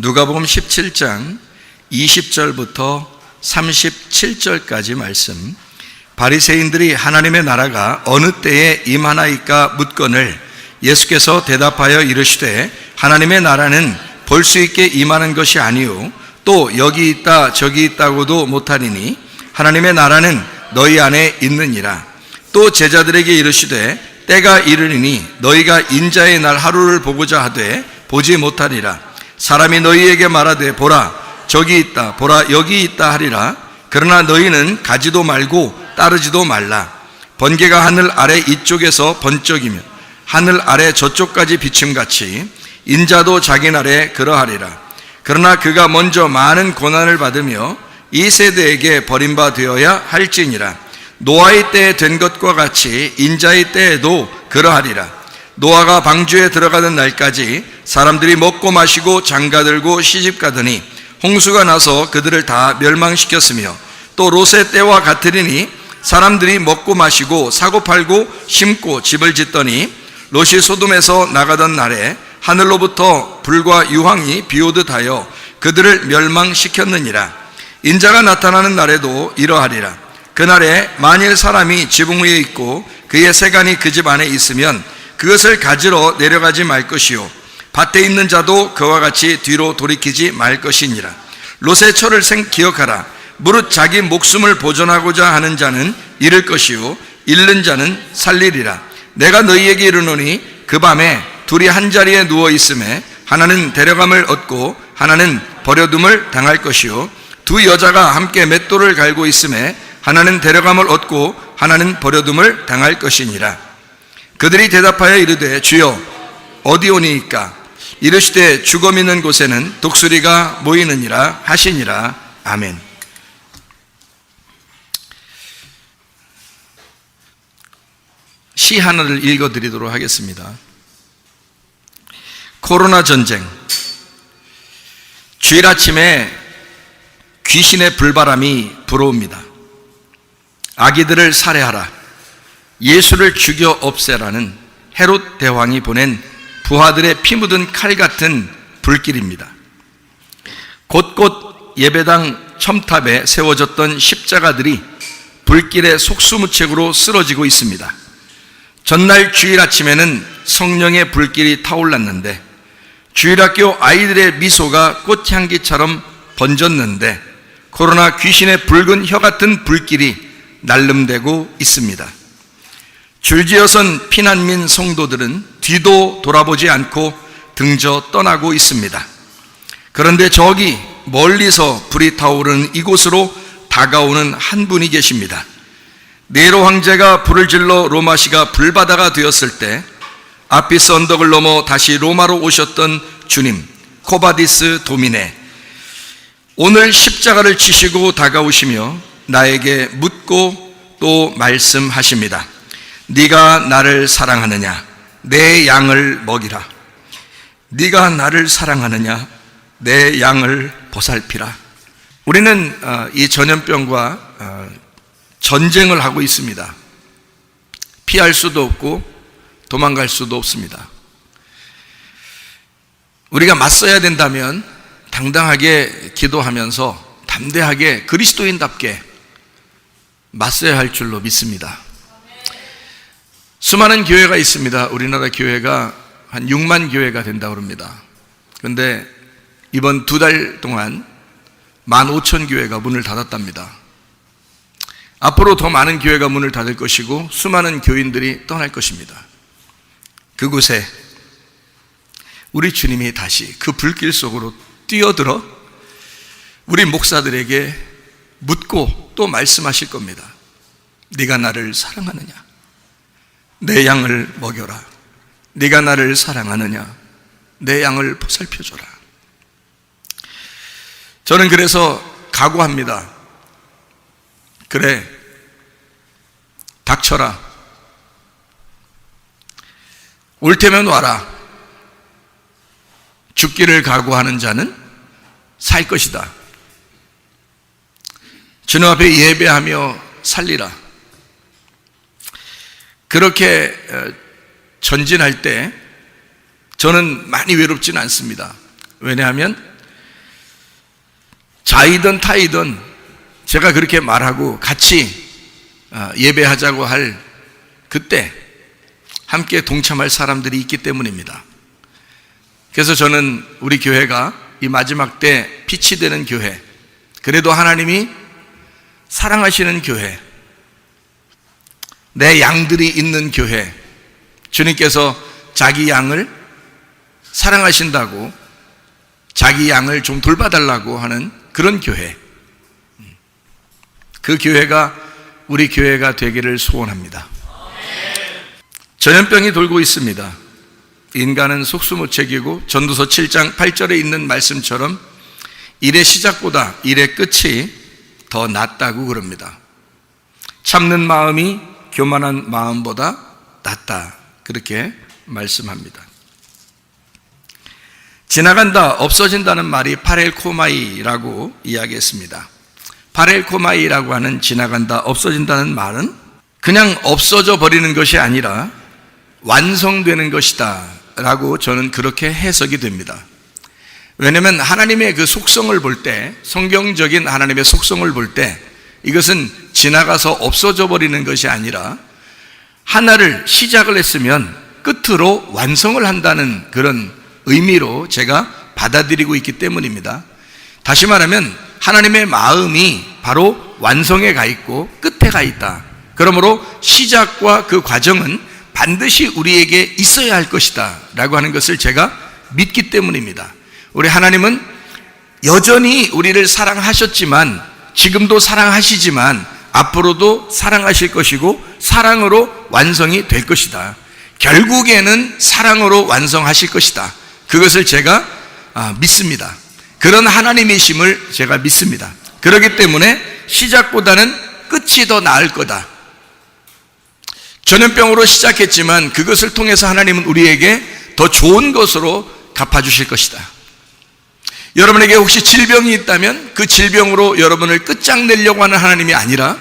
누가복음 17장 20절부터 37절까지 말씀. 바리새인들이 하나님의 나라가 어느 때에 임하나이까 묻거늘 예수께서 대답하여 이르시되 하나님의 나라는 볼 수 있게 임하는 것이 아니요 또 여기 있다 저기 있다고도 못하리니 하나님의 나라는 너희 안에 있느니라. 또 제자들에게 이르시되 때가 이르리니 너희가 인자의 날 하루를 보고자 하되 보지 못하리라. 사람이 너희에게 말하되 보라 저기 있다 보라 여기 있다 하리라. 그러나 너희는 가지도 말고 따르지도 말라. 번개가 하늘 아래 이쪽에서 번쩍이며 하늘 아래 저쪽까지 비침같이 인자도 자기 날에 그러하리라. 그러나 그가 먼저 많은 고난을 받으며 이 세대에게 버림바 되어야 할지니라. 노아의 때에 된 것과 같이 인자의 때에도 그러하리라. 노아가 방주에 들어가던 날까지 사람들이 먹고 마시고 장가들고 시집가더니 홍수가 나서 그들을 다 멸망시켰으며 또 롯의 때와 같으리니 사람들이 먹고 마시고 사고 팔고 심고 집을 짓더니 롯이 소돔에서 나가던 날에 하늘로부터 불과 유황이 비오듯 하여 그들을 멸망시켰느니라. 인자가 나타나는 날에도 이러하리라. 그날에 만일 사람이 지붕 위에 있고 그의 세간이 그 집 안에 있으면 그것을 가지러 내려가지 말 것이요 밭에 있는 자도 그와 같이 뒤로 돌이키지 말 것이니라. 롯의 철을 기억하라. 무릇 자기 목숨을 보존하고자 하는 자는 잃을 것이요 잃는 자는 살리리라. 내가 너희에게 이르노니 그 밤에 둘이 한 자리에 누워 있음에 하나는 데려감을 얻고 하나는 버려둠을 당할 것이요 두 여자가 함께 맷돌을 갈고 있음에 하나는 데려감을 얻고 하나는 버려둠을 당할 것이니라. 그들이 대답하여 이르되 주여 어디 오니이까? 이르시되 죽음 있는 곳에는 독수리가 모이느니라 하시니라. 아멘. 시 하나를 읽어드리도록 하겠습니다. 코로나 전쟁. 주일 아침에 귀신의 불바람이 불어옵니다. 아기들을 살해하라, 예수를 죽여 없애라는 헤롯 대왕이 보낸 부하들의 피 묻은 칼 같은 불길입니다. 곳곳 예배당 첨탑에 세워졌던 십자가들이 불길의 속수무책으로 쓰러지고 있습니다. 전날 주일 아침에는 성령의 불길이 타올랐는데 주일학교 아이들의 미소가 꽃향기처럼 번졌는데 코로나 귀신의 붉은 혀 같은 불길이 날름대고 있습니다. 줄지어선 피난민 성도들은 뒤도 돌아보지 않고 등져 떠나고 있습니다. 그런데 저기 멀리서 불이 타오르는 이곳으로 다가오는 한 분이 계십니다. 네로 황제가 불을 질러 로마시가 불바다가 되었을 때 아피스 언덕을 넘어 다시 로마로 오셨던 주님, 코바디스 도미네, 오늘 십자가를 치시고 다가오시며 나에게 묻고 또 말씀하십니다. 네가 나를 사랑하느냐? 내 양을 먹이라. 네가 나를 사랑하느냐? 내 양을 보살피라. 우리는 이 전염병과 전쟁을 하고 있습니다. 피할 수도 없고 도망갈 수도 없습니다. 우리가 맞서야 된다면 당당하게 기도하면서 담대하게 그리스도인답게 맞서야 할 줄로 믿습니다. 수많은 교회가 있습니다. 우리나라 교회가 한 6만 교회가 된다고 합니다. 그런데 이번 2달 동안 15,000교회가 문을 닫았답니다. 앞으로 더 많은 교회가 문을 닫을 것이고 수많은 교인들이 떠날 것입니다. 그곳에 우리 주님이 다시 그 불길 속으로 뛰어들어 우리 목사들에게 묻고 또 말씀하실 겁니다. 네가 나를 사랑하느냐? 내 양을 먹여라. 네가 나를 사랑하느냐? 내 양을 보살펴줘라. 저는 그래서 각오합니다. 그래, 닥쳐라. 올 테면 와라. 죽기를 각오하는 자는 살 것이다. 주님 앞에 예배하며 살리라. 그렇게 전진할 때 저는 많이 외롭지는 않습니다. 왜냐하면 아이든 타이든 제가 그렇게 말하고 같이 예배하자고 할 그때 함께 동참할 사람들이 있기 때문입니다. 그래서 저는 우리 교회가 이 마지막 때 빛이 되는 교회, 그래도 하나님이 사랑하시는 교회, 내 양들이 있는 교회, 주님께서 자기 양을 사랑하신다고 자기 양을 좀 돌봐달라고 하는 그런 교회, 그 교회가 우리 교회가 되기를 소원합니다. 전염병이 돌고 있습니다. 인간은 속수무책이고 전도서 7장 8절에 있는 말씀처럼 일의 시작보다 일의 끝이 더 낫다고 그럽니다. 참는 마음이 교만한 마음보다 낫다, 그렇게 말씀합니다. 지나간다, 없어진다는 말이 파렐코마이라고 이야기했습니다. 파렐코마이라고 하는 지나간다, 없어진다는 말은 그냥 없어져 버리는 것이 아니라 완성되는 것이다 라고 저는 그렇게 해석이 됩니다. 왜냐하면 하나님의 그 속성을 볼 때, 성경적인 하나님의 속성을 볼 때 이것은 지나가서 없어져 버리는 것이 아니라 하나를 시작을 했으면 끝으로 완성을 한다는 그런 의미로 제가 받아들이고 있기 때문입니다. 다시 말하면 하나님의 마음이 바로 완성에 가 있고 끝에 가 있다. 그러므로 시작과 그 과정은 반드시 우리에게 있어야 할 것이다 라고 하는 것을 제가 믿기 때문입니다. 우리 하나님은 여전히 우리를 사랑하셨지만, 지금도 사랑하시지만 앞으로도 사랑하실 것이고 사랑으로 완성이 될 것이다. 결국에는 사랑으로 완성하실 것이다. 그것을 제가 믿습니다. 그런 하나님이심을 제가 믿습니다. 그렇기 때문에 시작보다는 끝이 더 나을 거다. 전염병으로 시작했지만 그것을 통해서 하나님은 우리에게 더 좋은 것으로 갚아주실 것이다. 여러분에게 혹시 질병이 있다면 그 질병으로 여러분을 끝장내려고 하는 하나님이 아니라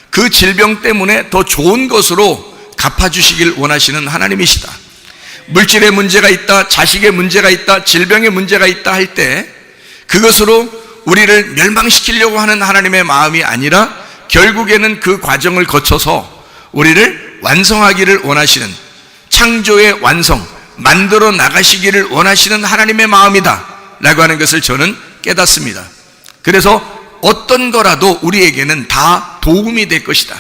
그 질병 때문에 더 좋은 것으로 갚아주시길 원하시는 하나님이시다. 물질의 문제가 있다, 자식의 문제가 있다, 질병의 문제가 있다 할 때 그것으로 우리를 멸망시키려고 하는 하나님의 마음이 아니라 결국에는 그 과정을 거쳐서 우리를 완성하기를 원하시는, 창조의 완성, 만들어 나가시기를 원하시는 하나님의 마음이다 라고 하는 것을 저는 깨닫습니다. 그래서 어떤 거라도 우리에게는 다 도움이 될 것이다.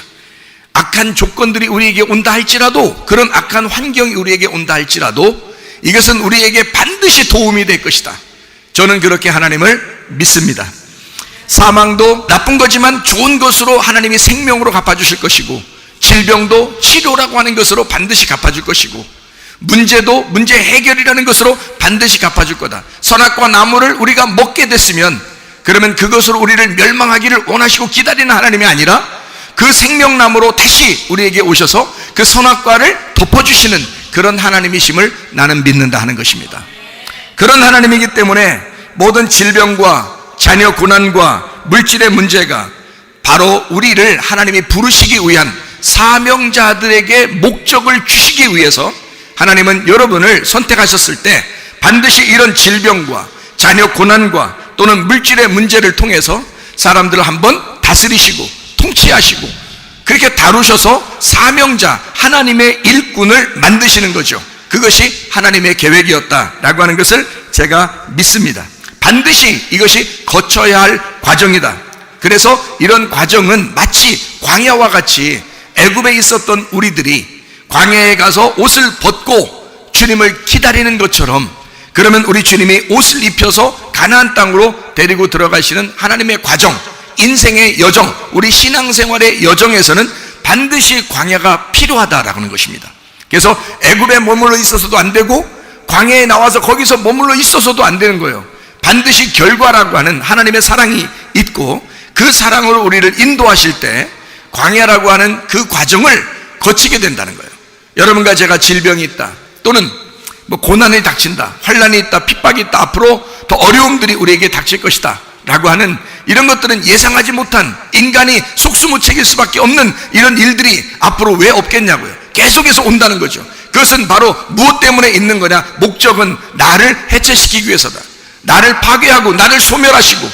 악한 조건들이 우리에게 온다 할지라도, 그런 악한 환경이 우리에게 온다 할지라도 이것은 우리에게 반드시 도움이 될 것이다. 저는 그렇게 하나님을 믿습니다. 사망도 나쁜 거지만 좋은 것으로 하나님이 생명으로 갚아주실 것이고, 질병도 치료라고 하는 것으로 반드시 갚아줄 것이고, 문제도 문제 해결이라는 것으로 반드시 갚아줄 거다. 선악과 나무를 우리가 먹게 됐으면 그러면 그것으로 우리를 멸망하기를 원하시고 기다리는 하나님이 아니라 그 생명나무로 다시 우리에게 오셔서 그 선악과를 덮어주시는 그런 하나님이심을 나는 믿는다 하는 것입니다. 그런 하나님이기 때문에 모든 질병과 자녀 고난과 물질의 문제가 바로 우리를 하나님이 부르시기 위한 사명자들에게 목적을 주시기 위해서 하나님은 여러분을 선택하셨을 때 반드시 이런 질병과 자녀 고난과 또는 물질의 문제를 통해서 사람들을 한번 다스리시고 통치하시고 그렇게 다루셔서 사명자, 하나님의 일꾼을 만드시는 거죠. 그것이 하나님의 계획이었다라고 하는 것을 제가 믿습니다. 반드시 이것이 거쳐야 할 과정이다. 그래서 이런 과정은 마치 광야와 같이 애굽에 있었던 우리들이 광야에 가서 옷을 벗고 주님을 기다리는 것처럼, 그러면 우리 주님이 옷을 입혀서 가나안 땅으로 데리고 들어가시는 하나님의 과정, 인생의 여정, 우리 신앙생활의 여정에서는 반드시 광야가 필요하다라는 것입니다. 그래서 애굽에 머물러 있어서도 안 되고 광야에 나와서 거기서 머물러 있어서도 안 되는 거예요. 반드시 결과라고 하는 하나님의 사랑이 있고 그 사랑으로 우리를 인도하실 때 광야라고 하는 그 과정을 거치게 된다는 거예요. 여러분과 제가 질병이 있다, 또는 고난이 닥친다, 환난이 있다, 핍박이 있다, 앞으로 더 어려움들이 우리에게 닥칠 것이다 라고 하는 이런 것들은 예상하지 못한, 인간이 속수무책일 수밖에 없는 이런 일들이 앞으로 왜 없겠냐고요. 계속해서 온다는 거죠. 그것은 바로 무엇 때문에 있는 거냐? 목적은 나를 해체시키기 위해서다. 나를 파괴하고 나를 소멸하시고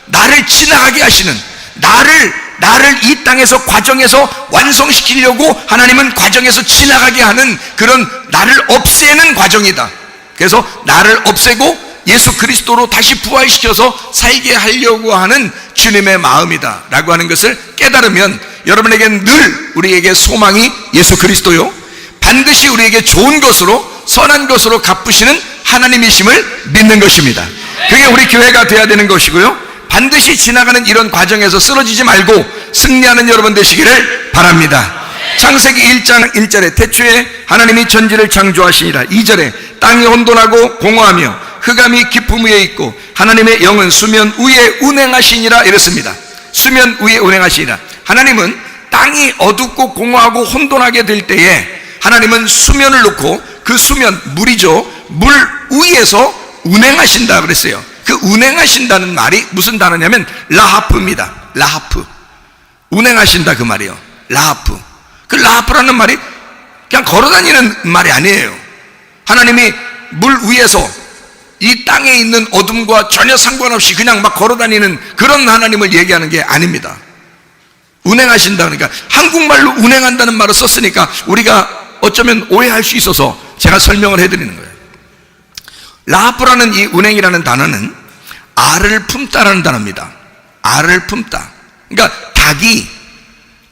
나를 지나가게 하시는, 나를 이 땅에서 과정에서 완성시키려고 하나님은 과정에서 지나가게 하는 그런 나를 없애는 과정이다. 그래서 나를 없애고 예수 그리스도로 다시 부활시켜서 살게 하려고 하는 주님의 마음이다 라고 하는 것을 깨달으면 여러분에게는 늘 우리에게 소망이 예수 그리스도요, 반드시 우리에게 좋은 것으로 선한 것으로 갚으시는 하나님이심을 믿는 것입니다. 그게 우리 교회가 돼야 되는 것이고요, 반드시 지나가는 이런 과정에서 쓰러지지 말고 승리하는 여러분 되시기를 바랍니다. 창세기 1장 1절에 태초에 하나님이 천지를 창조하시니라. 2절에 땅이 혼돈하고 공허하며 흑암이 깊음 위에 있고 하나님의 영은 수면 위에 운행하시니라 이랬습니다. 수면 위에 운행하시니라. 하나님은 땅이 어둡고 공허하고 혼돈하게 될 때에 하나님은 수면을 놓고 그 수면, 물이죠, 물 위에서 운행하신다 그랬어요. 그 운행하신다는 말이 무슨 단어냐면 라하프입니다. 라하프. 운행하신다 그 말이에요. 라하프. 그 라하프라는 말이 그냥 걸어다니는 말이 아니에요. 하나님이 물 위에서 이 땅에 있는 어둠과 전혀 상관없이 그냥 막 걸어다니는 그런 하나님을 얘기하는 게 아닙니다. 운행하신다 그러니까 한국말로 운행한다는 말을 썼으니까 우리가 어쩌면 오해할 수 있어서 제가 설명을 해드리는 거예요. 라하프라는 이 운행이라는 단어는 알을 품다라는 단어입니다. 알을 품다. 그러니까 닭이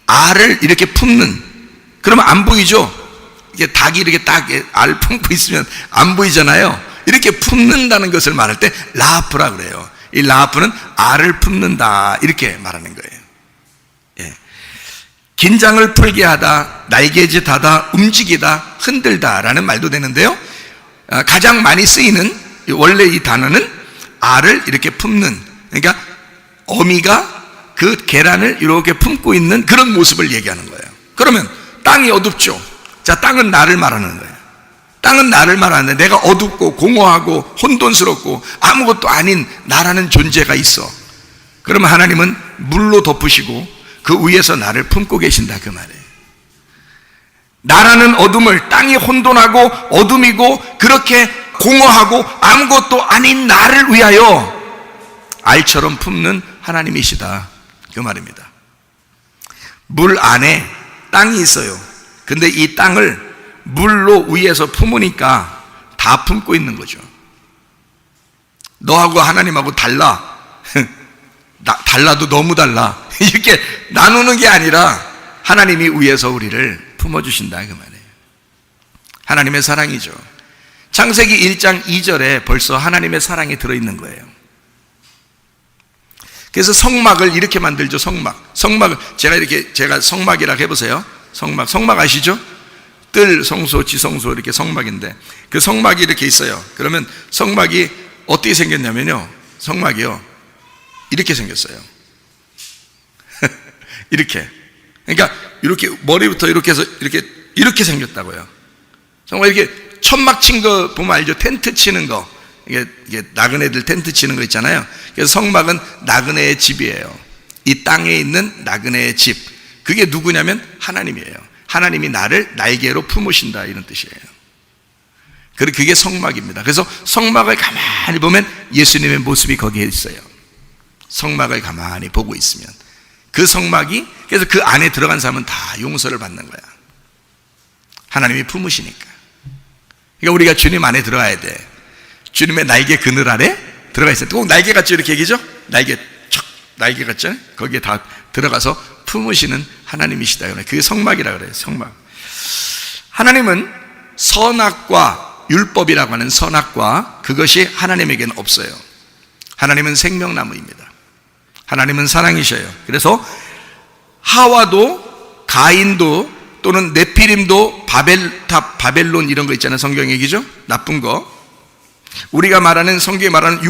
알을 이렇게 품는, 그러면 안 보이죠? 이게 닭이 이렇게 딱 알 품고 있으면 안 보이잖아요. 이렇게 품는다는 것을 말할 때 라하프라 그래요. 이 라하프는 알을 품는다 이렇게 말하는 거예요. 예. 긴장을 풀게 하다, 날개짓하다, 움직이다, 흔들다 라는 말도 되는데요, 가장 많이 쓰이는 원래 이 단어는 알을 이렇게 품는, 그러니까 어미가 그 계란을 이렇게 품고 있는 그런 모습을 얘기하는 거예요. 그러면 땅이 어둡죠. 자, 땅은 나를 말하는 거예요. 땅은 나를 말하는데 내가 어둡고 공허하고 혼돈스럽고 아무것도 아닌 나라는 존재가 있어. 그러면 하나님은 물로 덮으시고 그 위에서 나를 품고 계신다 그 말이에요. 나라는 어둠을, 땅이 혼돈하고 어둠이고 그렇게 공허하고 아무것도 아닌 나를 위하여 알처럼 품는 하나님이시다 그 말입니다. 물 안에 땅이 있어요. 근데 이 땅을 물로 위에서 품으니까 다 품고 있는 거죠. 너하고 하나님하고 달라. 달라도 너무 달라. 이렇게 나누는 게 아니라 하나님이 위에서 우리를 품어주신다 그 말이에요. 하나님의 사랑이죠. 창세기 1장 2절에 벌써 하나님의 사랑이 들어있는 거예요. 그래서 성막을 이렇게 만들죠. 성막을 제가 성막이라고 해보세요. 성막 아시죠? 뜰, 성소, 지성소 이렇게 성막인데 그 성막이 이렇게 있어요. 그러면 성막이 어떻게 생겼냐면요, 성막이요 이렇게 생겼어요. 이렇게. 그러니까 이렇게 머리부터 이렇게 해서 이렇게 생겼다고요. 정말 이렇게 천막 친 거 보면 알죠? 텐트 치는 거. 이게 나그네들 텐트 치는 거 있잖아요. 그래서 성막은 나그네의 집이에요. 이 땅에 있는 나그네의 집. 그게 누구냐면 하나님이에요. 하나님이 나를 날개로 품으신다 이런 뜻이에요. 그게 성막입니다. 그래서 성막을 가만히 보면 예수님의 모습이 거기에 있어요. 성막을 가만히 보고 있으면 그 성막이, 그래서 그 안에 들어간 사람은 다 용서를 받는 거야. 하나님이 품으시니까. 그러니까 우리가 주님 안에 들어가야 돼. 주님의 날개 그늘 아래 들어가 있어요. 꼭 날개 같죠? 이렇게 얘기죠? 날개 같죠? 거기에 다 들어가서 품으시는 하나님이시다. 그게 성막이라 그래요. 성막. 하나님은 선악과 율법이라고 하는 선악과 그것이 하나님에게는 없어요. 하나님은 생명나무입니다. 하나님은 사랑이셔요. 그래서 하와도 가인도 또는 네피림도 바벨론 이런 거 있잖아요. 성경 얘기죠? 나쁜 거. 우리가 말하는, 성경이 말하는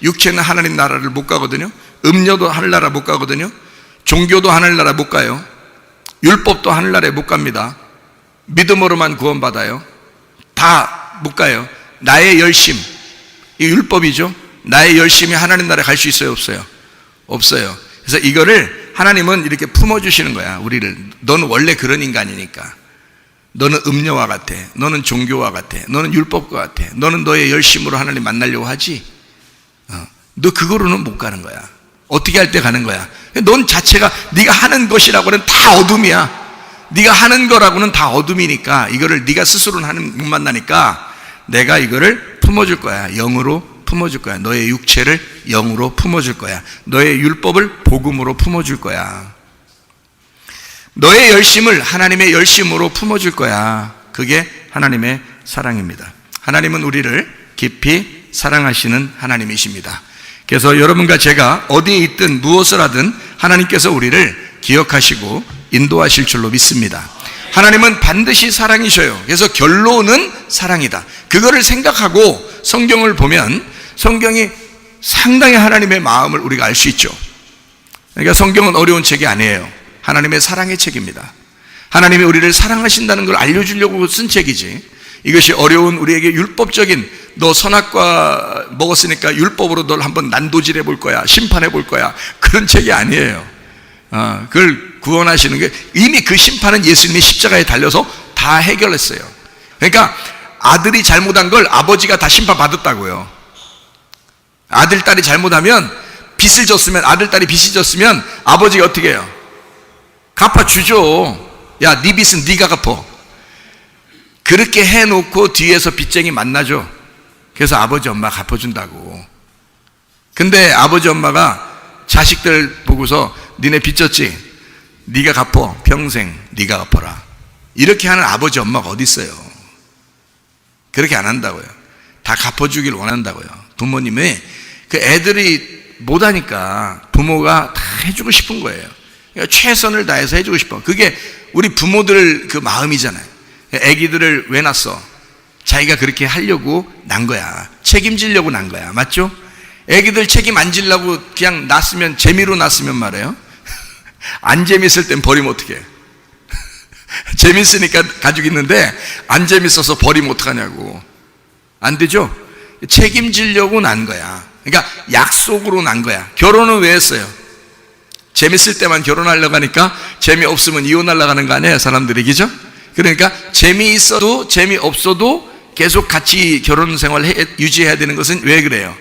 육체는 하나님 나라를 못 가거든요. 음료도 하늘나라 못 가거든요. 종교도 하늘나라 못 가요. 율법도 하늘나라에 못 갑니다. 믿음으로만 구원받아요. 다 못 가요. 나의 열심, 이 율법이죠. 나의 열심이 하나님 나라에 갈 수 있어요? 없어요? 없어요. 그래서 이거를 하나님은 이렇게 품어주시는 거야, 우리를. 너는 원래 그런 인간이니까. 너는 음료와 같아. 너는 종교와 같아. 너는 율법과 같아. 너는 너의 열심으로 하나님 만나려고 하지. 너 그거로는 못 가는 거야. 어떻게 할 때 가는 거야? 넌 자체가 네가 하는 것이라고는 다 어둠이야. 네가 하는 거라고는 다 어둠이니까 이거를 네가 스스로는 못 만나니까 내가 이거를 품어줄 거야. 영으로 품어줄 거야. 너의 육체를 영으로 품어줄 거야. 너의 율법을 복음으로 품어줄 거야. 너의 열심을 하나님의 열심으로 품어줄 거야. 그게 하나님의 사랑입니다. 하나님은 우리를 깊이 사랑하시는 하나님이십니다. 그래서 여러분과 제가 어디에 있든 무엇을 하든 하나님께서 우리를 기억하시고 인도하실 줄로 믿습니다. 하나님은 반드시 사랑이셔요. 그래서 결론은 사랑이다. 그거를 생각하고 성경을 보면 성경이 상당히 하나님의 마음을 우리가 알 수 있죠. 그러니까 성경은 어려운 책이 아니에요. 하나님의 사랑의 책입니다. 하나님이 우리를 사랑하신다는 걸 알려주려고 쓴 책이지, 이것이 어려운 우리에게 율법적인 너 선악과 먹었으니까 율법으로 널 한번 난도질해 볼 거야, 심판해 볼 거야, 그런 책이 아니에요. 그걸 구원하시는 게 이미 그 심판은 예수님이 십자가에 달려서 다 해결했어요. 그러니까 아들이 잘못한 걸 아버지가 다 심판받았다고요. 아들, 딸이 잘못하면 빚을 졌으면, 아들, 딸이 빚이 졌으면 아버지가 어떻게 해요? 갚아주죠. 야, 네 빚은 네가 갚어. 그렇게 해놓고 뒤에서 빚쟁이 만나죠. 그래서 아버지 엄마가 갚아준다고. 근데 아버지 엄마가 자식들 보고서 니네 빚졌지? 네가 갚어. 평생 네가 갚아라. 이렇게 하는 아버지 엄마가 어디 있어요? 그렇게 안 한다고요. 다 갚아주길 원한다고요. 부모님이 그 애들이 못하니까 부모가 다 해주고 싶은 거예요. 그러니까 최선을 다해서 해주고 싶어. 그게 우리 부모들 그 마음이잖아요. 애기들을 왜 낳았어? 자기가 그렇게 하려고 난 거야. 책임지려고 난 거야. 맞죠? 애기들 책임 안 지려고 그냥 낳았으면, 재미로 낳았으면 말이에요. 안 재밌을 땐 버리면 어떡해? 재밌으니까 가지고 있는데 안 재밌어서 버리면 어떡하냐고. 안 되죠? 책임지려고 난 거야. 그러니까 약속으로 난 거야. 결혼은 왜 했어요? 재밌을 때만 결혼하려고 하니까 재미없으면 이혼하려고 하는 거 아니에요, 사람들이. 그죠? 그러니까 재미있어도 재미없어도 계속 같이 결혼 생활 유지해야 되는 것은 왜 그래요?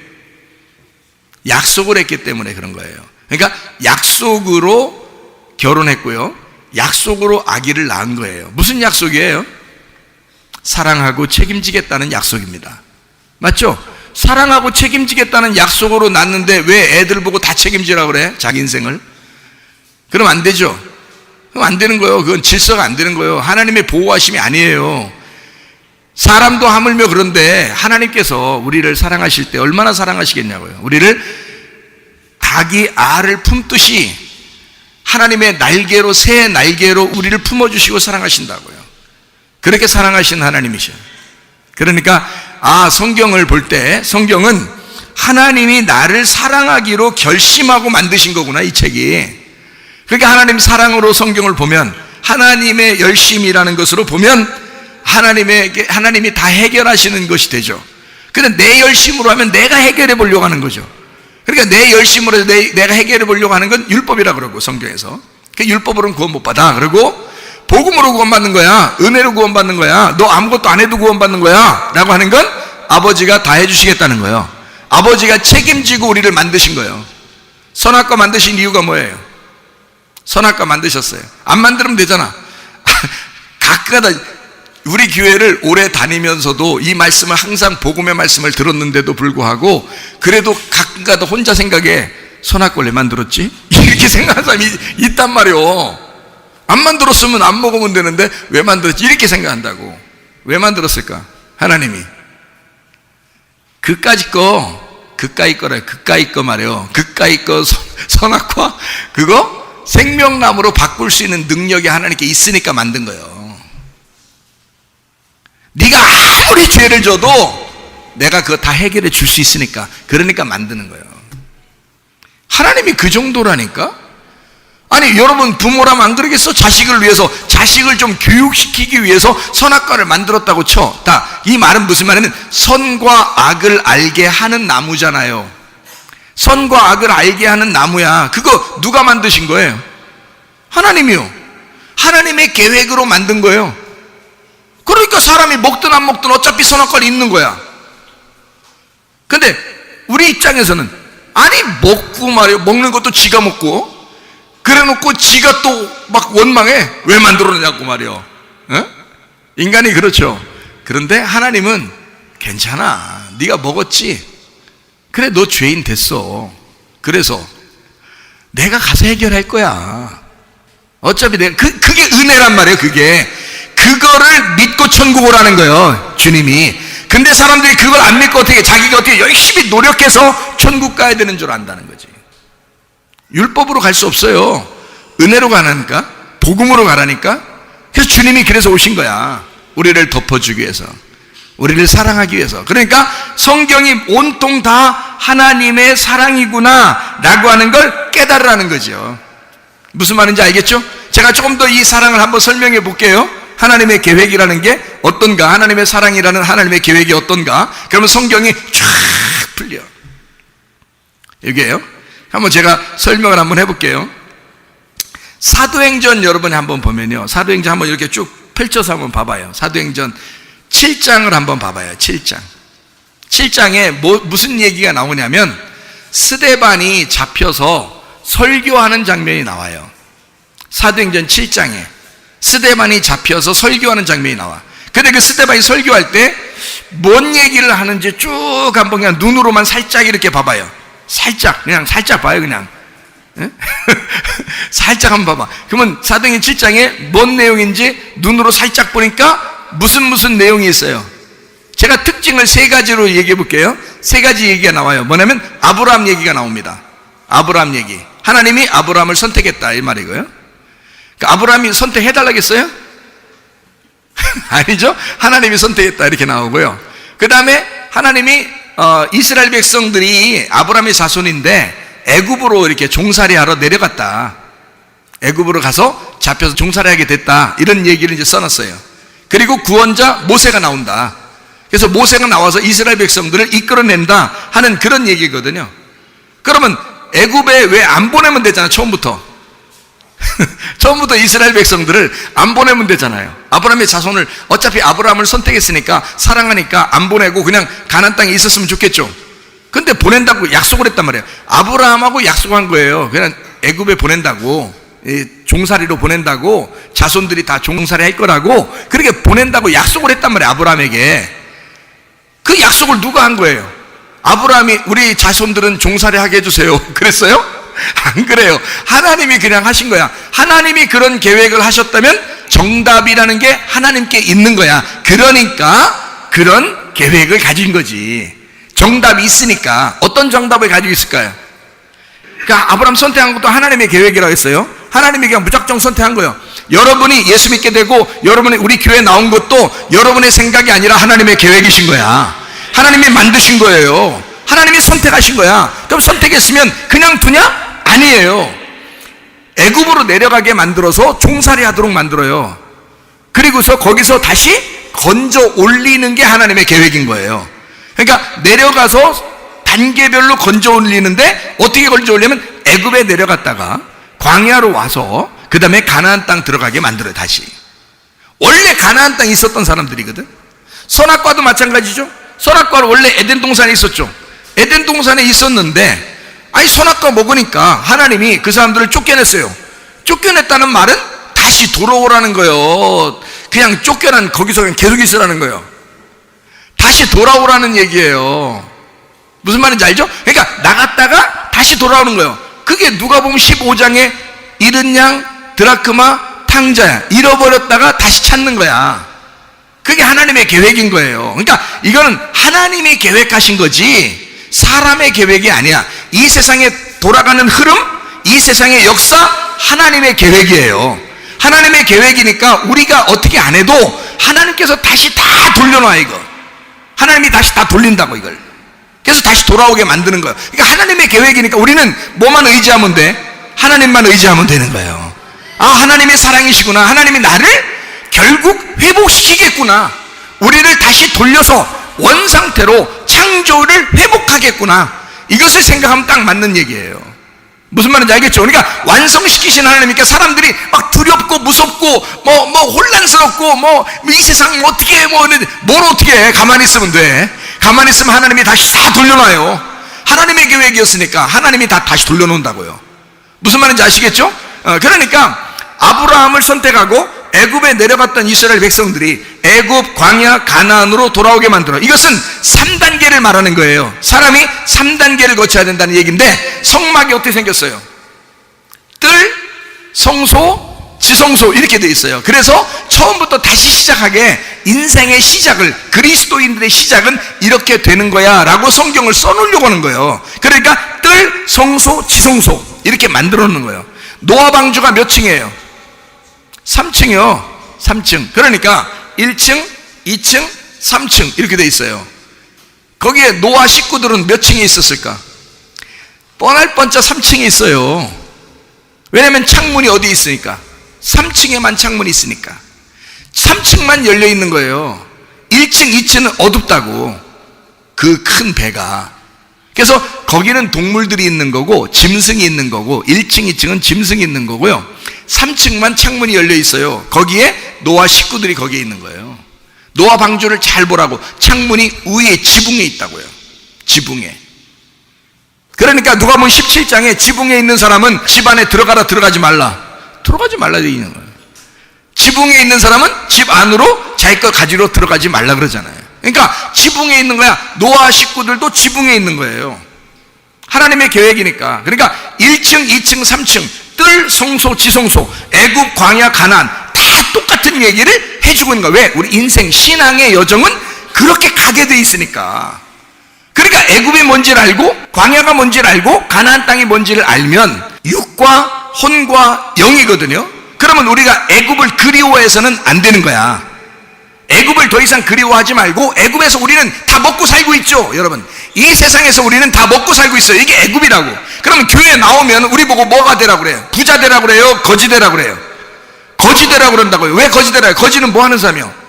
약속을 했기 때문에 그런 거예요. 그러니까 약속으로 결혼했고요, 약속으로 아기를 낳은 거예요. 무슨 약속이에요? 사랑하고 책임지겠다는 약속입니다. 맞죠? 사랑하고 책임지겠다는 약속으로 낳는데 왜 애들 보고 다 책임지라고 그래? 자기 인생을. 그럼 안 되죠. 그럼 안 되는 거예요. 그건 질서가 안 되는 거예요. 하나님의 보호하심이 아니에요. 사람도 하물며 그런데 하나님께서 우리를 사랑하실 때 얼마나 사랑하시겠냐고요. 우리를 닭이 알을 품듯이 하나님의 날개로, 새 날개로 우리를 품어주시고 사랑하신다고요. 그렇게 사랑하신 하나님이셔요. 그러니까 성경을 볼 때 성경은 하나님이 나를 사랑하기로 결심하고 만드신 거구나, 이 책이. 그러니까 하나님 사랑으로 성경을 보면, 하나님의 열심이라는 것으로 보면 하나님이 다 해결하시는 것이 되죠. 근데 내 열심으로 하면 내가 해결해 보려고 하는 거죠. 그러니까 내 열심으로 내가 해결해 보려고 하는 건 율법이라 그러고, 성경에서. 그 율법으로는 구원 못 받아. 그리고 복음으로 구원받는 거야. 은혜로 구원받는 거야. 너 아무것도 안 해도 구원받는 거야 라고 하는 건 아버지가 다 해주시겠다는 거예요. 아버지가 책임지고 우리를 만드신 거예요. 선악과 만드신 이유가 뭐예요? 선악과 만드셨어요. 안 만들면 되잖아. 가끔가다 우리 교회를 오래 다니면서도 이 말씀을, 항상 복음의 말씀을 들었는데도 불구하고 그래도 가끔가다 혼자 생각에 선악과를 왜 만들었지? 이렇게 생각하는 사람이 있단 말이에요. 안 만들었으면 안 먹으면 되는데 왜 만들었지? 이렇게 생각한다고. 왜 만들었을까? 하나님이 그까짓 거, 그까이 거래. 그까이 거 말이에요. 그까이 거 선악과 그거 생명나무로 바꿀 수 있는 능력이 하나님께 있으니까 만든 거예요. 네가 아무리 죄를 져도 내가 그거 다 해결해 줄 수 있으니까, 그러니까 만드는 거예요. 하나님이 그 정도라니까. 아니, 여러분 부모라면 안 그러겠어? 자식을 위해서, 자식을 좀 교육시키기 위해서 선악과를 만들었다고 쳐. 이 말은 무슨 말이냐면 선과 악을 알게 하는 나무잖아요. 선과 악을 알게 하는 나무야. 그거 누가 만드신 거예요? 하나님이요. 하나님의 계획으로 만든 거예요. 그러니까 사람이 먹든 안 먹든 어차피 선악과는 있는 거야. 근데 우리 입장에서는 아니 먹고 말이에요. 먹는 것도 지가 먹고 그래놓고 지가 또 막 원망해. 왜 만들어내냐고 말이요. 인간이 그렇죠. 그런데 하나님은 괜찮아. 네가 먹었지. 그래 너 죄인 됐어. 그래서 내가 가서 해결할 거야. 어차피 내가 그게 은혜란 말이에요. 그거를 믿고 천국 오라는 거예요. 주님이. 근데 사람들이 그걸 안 믿고 자기가 어떻게 열심히 노력해서 천국 가야 되는 줄 안다는 거지. 율법으로 갈 수 없어요. 은혜로 가라니까. 복음으로 가라니까. 그래서 주님이 그래서 오신 거야. 우리를 덮어주기 위해서, 우리를 사랑하기 위해서. 그러니까 성경이 온통 다 하나님의 사랑이구나 라고 하는 걸 깨달으라는 거죠. 무슨 말인지 알겠죠? 제가 조금 더 이 사랑을 한번 설명해 볼게요. 하나님의 계획이라는 게 어떤가, 하나님의 사랑이라는 하나님의 계획이 어떤가. 그러면 성경이 쫙 풀려. 이게요. 한번 제가 설명을 한번 해볼게요. 사도행전 여러분이 한번 보면요, 사도행전 한번 이렇게 쭉 펼쳐서 한번 봐봐요. 사도행전 7장을 한번 봐봐요. 7장에 무슨 얘기가 나오냐면 스데반이 잡혀서 설교하는 장면이 나와요. 사도행전 7장에 스데반이 잡혀서 설교하는 장면이 나와. 근데 그 스데반이 설교할 때 뭔 얘기를 하는지 쭉 한번 그냥 눈으로만 살짝 이렇게 봐봐요. 그냥 살짝 봐요. 그냥 살짝 한번 봐봐. 그러면 사도행전 7장에 뭔 내용인지 눈으로 살짝 보니까 무슨 내용이 있어요. 제가 특징을 세 가지로 얘기해 볼게요. 세 가지 얘기가 나와요. 뭐냐면 아브라함 얘기가 나옵니다. 아브라함 얘기. 하나님이 아브라함을 선택했다 이 말이고요. 그러니까 아브라함이 선택해달라겠어요? 아니죠. 하나님이 선택했다 이렇게 나오고요. 그 다음에 하나님이 이스라엘 백성들이 아브라함의 자손인데 애굽으로 이렇게 종살이하러 내려갔다. 애굽으로 가서 잡혀서 종살이하게 됐다. 이런 얘기를 이제 써놨어요. 그리고 구원자 모세가 나온다. 그래서 모세가 나와서 이스라엘 백성들을 이끌어낸다 하는 그런 얘기거든요. 그러면 애굽에 왜 안 보내면 되잖아. 처음부터 이스라엘 백성들을 안 보내면 되잖아요. 아브라함의 자손을 어차피 아브라함을 선택했으니까 사랑하니까 안 보내고 그냥 가나안 땅에 있었으면 좋겠죠. 근데 보낸다고 약속을 했단 말이에요. 아브라함하고 약속한 거예요. 그냥 애굽에 보낸다고, 종살이로 보낸다고, 자손들이 다 종살이 할 거라고 그렇게 보낸다고 약속을 했단 말이에요. 아브라함에게. 그 약속을 누가 한 거예요? 아브라함이 우리 자손들은 종살이 하게 해주세요 그랬어요? 안 그래요. 하나님이 그냥 하신 거야. 하나님이 그런 계획을 하셨다면 정답이라는 게 하나님께 있는 거야. 그러니까 그런 계획을 가진 거지. 정답이 있으니까. 어떤 정답을 가지고 있을까요? 그러니까 아브라함 선택한 것도 하나님의 계획이라고 했어요. 하나님이 그냥 무작정 선택한 거예요. 여러분이 예수 믿게 되고 여러분이 우리 교회에 나온 것도 여러분의 생각이 아니라 하나님의 계획이신 거야. 하나님이 만드신 거예요. 하나님이 선택하신 거야. 그럼 선택했으면 그냥 두냐? 아니에요. 애굽으로 내려가게 만들어서 종살이 하도록 만들어요. 그리고서 거기서 다시 건져 올리는 게 하나님의 계획인 거예요. 그러니까 내려가서 단계별로 건져 올리는데 어떻게 건져 올리면 애굽에 내려갔다가 광야로 와서 그 다음에 가나안 땅 들어가게 만들어요. 다시. 원래 가나안 땅에 있었던 사람들이거든. 선악과도 마찬가지죠. 선악과는 원래 에덴 동산에 있었죠. 에덴 동산에 있었는데 선악과 먹으니까 하나님이 그 사람들을 쫓겨냈어요. 쫓겨냈다는 말은 다시 돌아오라는 거예요. 그냥 쫓겨난 거기서 그냥 계속 있으라는 거예요. 다시 돌아오라는 얘기예요. 무슨 말인지 알죠? 그러니까 나갔다가 다시 돌아오는 거예요. 그게 누가복음 15장에 잃은 양 드라크마 탕자야. 잃어버렸다가 다시 찾는 거야. 그게 하나님의 계획인 거예요. 그러니까 이거는 하나님이 계획하신 거지 사람의 계획이 아니야. 이 세상에 돌아가는 흐름, 이 세상의 역사 하나님의 계획이에요. 하나님의 계획이니까 우리가 어떻게 안 해도 하나님께서 다시 다 돌려놔. 이거 하나님이 다시 다 돌린다고. 이걸 그래서 다시 돌아오게 만드는 거예요. 그러니까 하나님의 계획이니까 우리는 뭐만 의지하면 돼? 하나님만 의지하면 되는 거예요. 하나님의 사랑이시구나. 하나님이 나를 결국 회복시키겠구나. 우리를 다시 돌려서 원상태로 창조를 회복하겠구나. 이것을 생각하면 딱 맞는 얘기예요. 무슨 말인지 알겠죠? 그러니까 완성시키신 하나님이니까 사람들이 막 두렵고 무섭고 혼란스럽고 이 세상 어떻게 뭘 어떻게 해. 가만히 있으면 돼. 가만히 있으면 하나님이 다시 다 돌려놔요. 하나님의 계획이었으니까 하나님이 다 다시 돌려놓는다고요. 무슨 말인지 아시겠죠? 그러니까 아브라함을 선택하고 애굽에 내려갔던 이스라엘 백성들이 애굽, 광야, 가나안으로 돌아오게 만들어. 이것은 3단계를 말하는 거예요. 사람이 3단계를 거쳐야 된다는 얘기인데, 성막이 어떻게 생겼어요? 뜰, 성소, 지성소 이렇게 돼 있어요. 그래서 처음부터 다시 시작하게 인생의 시작을, 그리스도인들의 시작은 이렇게 되는 거야 라고 성경을 써놓으려고 하는 거예요. 그러니까 뜰, 성소, 지성소 이렇게 만들어 놓는 거예요. 노아 방주가 몇 층이에요? 3층이요. 3층. 그러니까 1층, 2층, 3층 이렇게 돼 있어요. 거기에 노아 식구들은 몇 층에 있었을까? 뻔할 뻔짜 3층에 있어요. 왜냐면 창문이 어디 있으니까? 3층에만 창문이 있으니까 3층만 열려 있는 거예요. 1층, 2층은 어둡다고, 그 큰 배가. 그래서 거기는 동물들이 있는 거고 짐승이 있는 거고, 1층, 2층은 짐승이 있는 거고요. 3층만 창문이 열려 있어요. 거기에 노아 식구들이 거기에 있는 거예요. 노아 방주를 잘 보라고. 창문이 위에 지붕에 있다고요. 지붕에. 그러니까 누가복음 17장에 지붕에 있는 사람은 집 안에 들어가라, 들어가지 말라. 들어가지 말라 되어 있는 거예요. 지붕에 있는 사람은 집 안으로 자기 거 가지러 들어가지 말라 그러잖아요. 그러니까 지붕에 있는 거야. 노아 식구들도 지붕에 있는 거예요. 하나님의 계획이니까. 그러니까 1층, 2층, 3층, 뜰, 성소, 지성소, 애굽, 광야, 가나안 다 똑같은 얘기를 해주고 있는 거야. 왜? 우리 인생 신앙의 여정은 그렇게 가게 돼 있으니까. 그러니까 애굽이 뭔지를 알고, 광야가 뭔지를 알고, 가나안 땅이 뭔지를 알면 육과 혼과 영이거든요. 그러면 우리가 애굽을 그리워해서는 안 되는 거야. 애굽을 더 이상 그리워하지 말고, 애굽에서 우리는 다 먹고 살고 있죠. 여러분, 이 세상에서 우리는 다 먹고 살고 있어요. 이게 애굽이라고. 그러면 교회에 나오면 우리 보고 뭐가 되라고 그래요? 부자 되라고 그래요? 거지 되라고 그래요? 거지 되라고 그런다고요. 왜 거지 되라고? 거지는 뭐 하는 사람이요?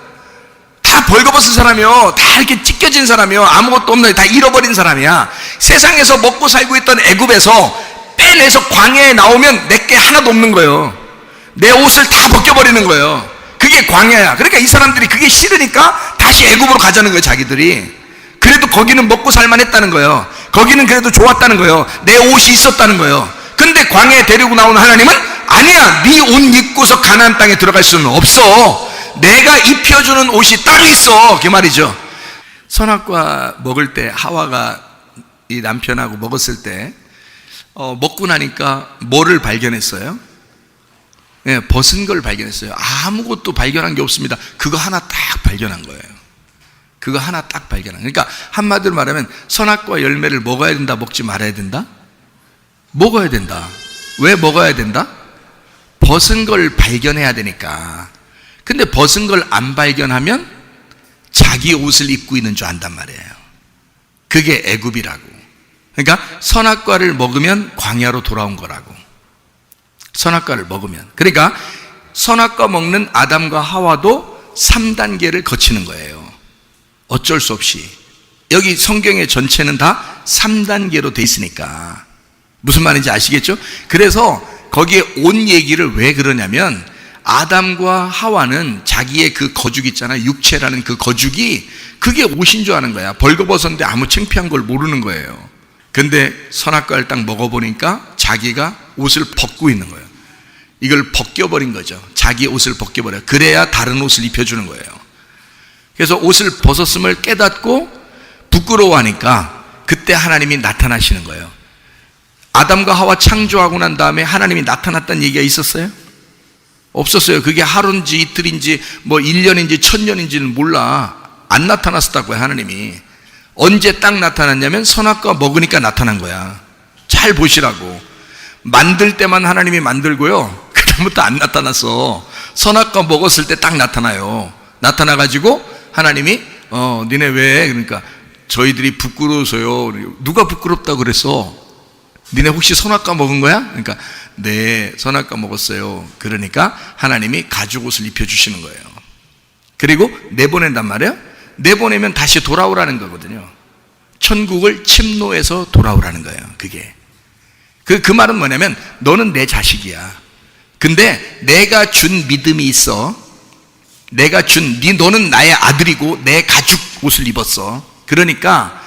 다 벌거벗은 사람이요. 다 이렇게 찢겨진 사람이요. 아무것도 없는, 다 잃어버린 사람이야. 세상에서 먹고 살고 있던 애굽에서 빼내서 광야에 나오면 내게 하나도 없는 거예요. 내 옷을 다 벗겨버리는 거예요. 그게 광야야. 그러니까 이 사람들이 그게 싫으니까 다시 애굽으로 가자는 거예요. 자기들이. 그래도 거기는 먹고 살만했다는 거예요. 거기는 그래도 좋았다는 거예요. 내 옷이 있었다는 거예요. 근데 광야에 데리고 나오는 하나님은 아니야, 네 옷 입고서 가나안 땅에 들어갈 수는 없어. 내가 입혀주는 옷이 따로 있어. 그 말이죠. 선악과 먹을 때, 하와가 이 남편하고 먹었을 때 먹고 나니까 뭐를 발견했어요? 네, 벗은 걸 발견했어요. 아무것도 발견한 게 없습니다. 그거 하나 딱 발견한 거예요. 그거 하나 딱 발견한. 그러니까 한마디로 말하면 선악과 열매를 먹어야 된다, 먹지 말아야 된다? 먹어야 된다. 왜 먹어야 된다? 벗은 걸 발견해야 되니까. 근데 벗은 걸 안 발견하면 자기 옷을 입고 있는 줄 안단 말이에요. 그게 애굽이라고. 그러니까 선악과를 먹으면 광야로 돌아온 거라고. 선악과를 먹으면. 그러니까 선악과 먹는 아담과 하와도 3단계를 거치는 거예요. 어쩔 수 없이. 여기 성경의 전체는 다 3단계로 돼 있으니까. 무슨 말인지 아시겠죠? 그래서 거기에 옷 얘기를 왜 그러냐면, 아담과 하와는 자기의 그 거죽 있잖아요. 육체라는 그 거죽이 그게 옷인 줄 아는 거야. 벌거벗었는데 아무 창피한 걸 모르는 거예요. 근데 선악과를 딱 먹어보니까 자기가 옷을 벗고 있는 거예요. 이걸 벗겨버린 거죠. 자기 옷을 벗겨버려요. 그래야 다른 옷을 입혀주는 거예요. 그래서 옷을 벗었음을 깨닫고 부끄러워하니까 그때 하나님이 나타나시는 거예요. 아담과 하와 창조하고 난 다음에 하나님이 나타났다는 얘기가 있었어요? 없었어요. 그게 하루인지 이틀인지 뭐 1년인지 1000년인지는 몰라. 안 나타났었다고요. 하나님이. 언제 딱 나타났냐면 선악과 먹으니까 나타난 거야. 잘 보시라고. 만들 때만 하나님이 만들고요, 그 다음부터 안 나타났어. 선악과 먹었을 때 딱 나타나요. 나타나가지고 하나님이 니네 왜? 그러니까 저희들이 부끄러워서요. 누가 부끄럽다고 그랬어? 니네 혹시 선악과 먹은 거야? 그러니까 네, 선악과 먹었어요. 그러니까 하나님이 가죽옷을 입혀주시는 거예요. 그리고 내보낸단 말이에요. 내보내면 다시 돌아오라는 거거든요. 천국을 침노해서 돌아오라는 거예요. 그게 그 말은 뭐냐면, 너는 내 자식이야. 근데 내가 준 믿음이 있어. 내가 준 너는 나의 아들이고 내 가죽 옷을 입었어. 그러니까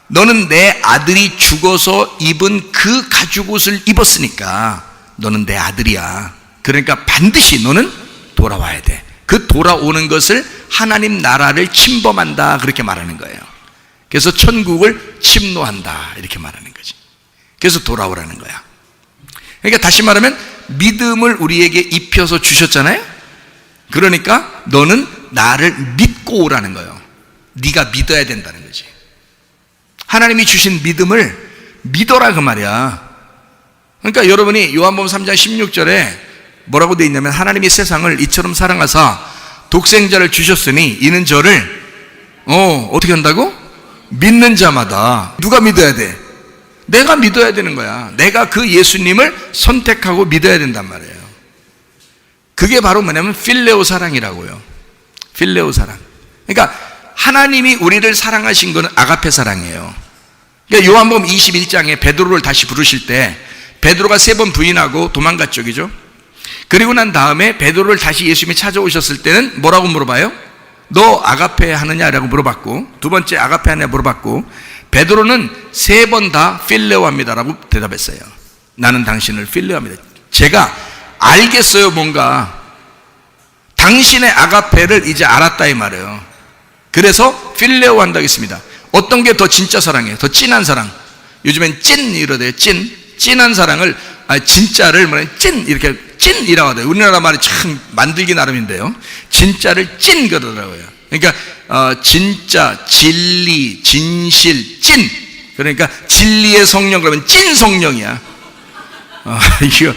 너는 내 아들이 죽어서 입은 그 가죽옷을 입었으니까 너는 내 아들이야. 그러니까 반드시 너는 돌아와야 돼. 그 돌아오는 것을 하나님 나라를 침범한다, 그렇게 말하는 거예요. 그래서 천국을 침노한다, 이렇게 말하는 거지. 그래서 돌아오라는 거야. 그러니까 다시 말하면 믿음을 우리에게 입혀서 주셨잖아요. 그러니까 너는 나를 믿고 오라는 거예요. 네가 믿어야 된다는 거지. 하나님이 주신 믿음을 믿어라, 그 말이야. 그러니까 여러분이 요한복음 3장 16절에 뭐라고 되어 있냐면, 하나님이 세상을 이처럼 사랑하사 독생자를 주셨으니 이는 저를 어떻게 한다고? 믿는 자마다. 누가 믿어야 돼? 내가 믿어야 되는 거야. 내가 그 예수님을 선택하고 믿어야 된단 말이에요. 그게 바로 뭐냐면 필레오 사랑이라고요. 필레오 사랑. 그러니까 하나님이 우리를 사랑하신 것은 아가페 사랑이에요. 그러니까 요한복음 21장에 베드로를 다시 부르실 때 베드로가 3번 부인하고 도망갔죠, 그죠? 그리고 난 다음에 베드로를 다시 예수님이 찾아오셨을 때는 뭐라고 물어봐요? 너 아가페 하느냐라고 물어봤고, 두 번째 아가페 하느냐 물어봤고, 베드로는 3번 다 필레오 합니다라고 대답했어요. 나는 당신을 필레오 합니다. 제가 알겠어요, 뭔가. 당신의 아가페를 이제 알았다, 이 말이에요. 그래서 필레오 한다고 했습니다. 어떤 게 더 진짜 사랑이에요? 더 진한 사랑. 요즘엔 찐 이러대요. 찐한 사랑을, 진짜를 찐, 이렇게 찐이라고 하대요. 우리나라 말이 참 만들기 나름인데요. 진짜를 찐 그러더라고요. 그러니까 진짜, 진리, 진실, 찐. 그러니까 진리의 성령 그러면 찐 성령이야. 이거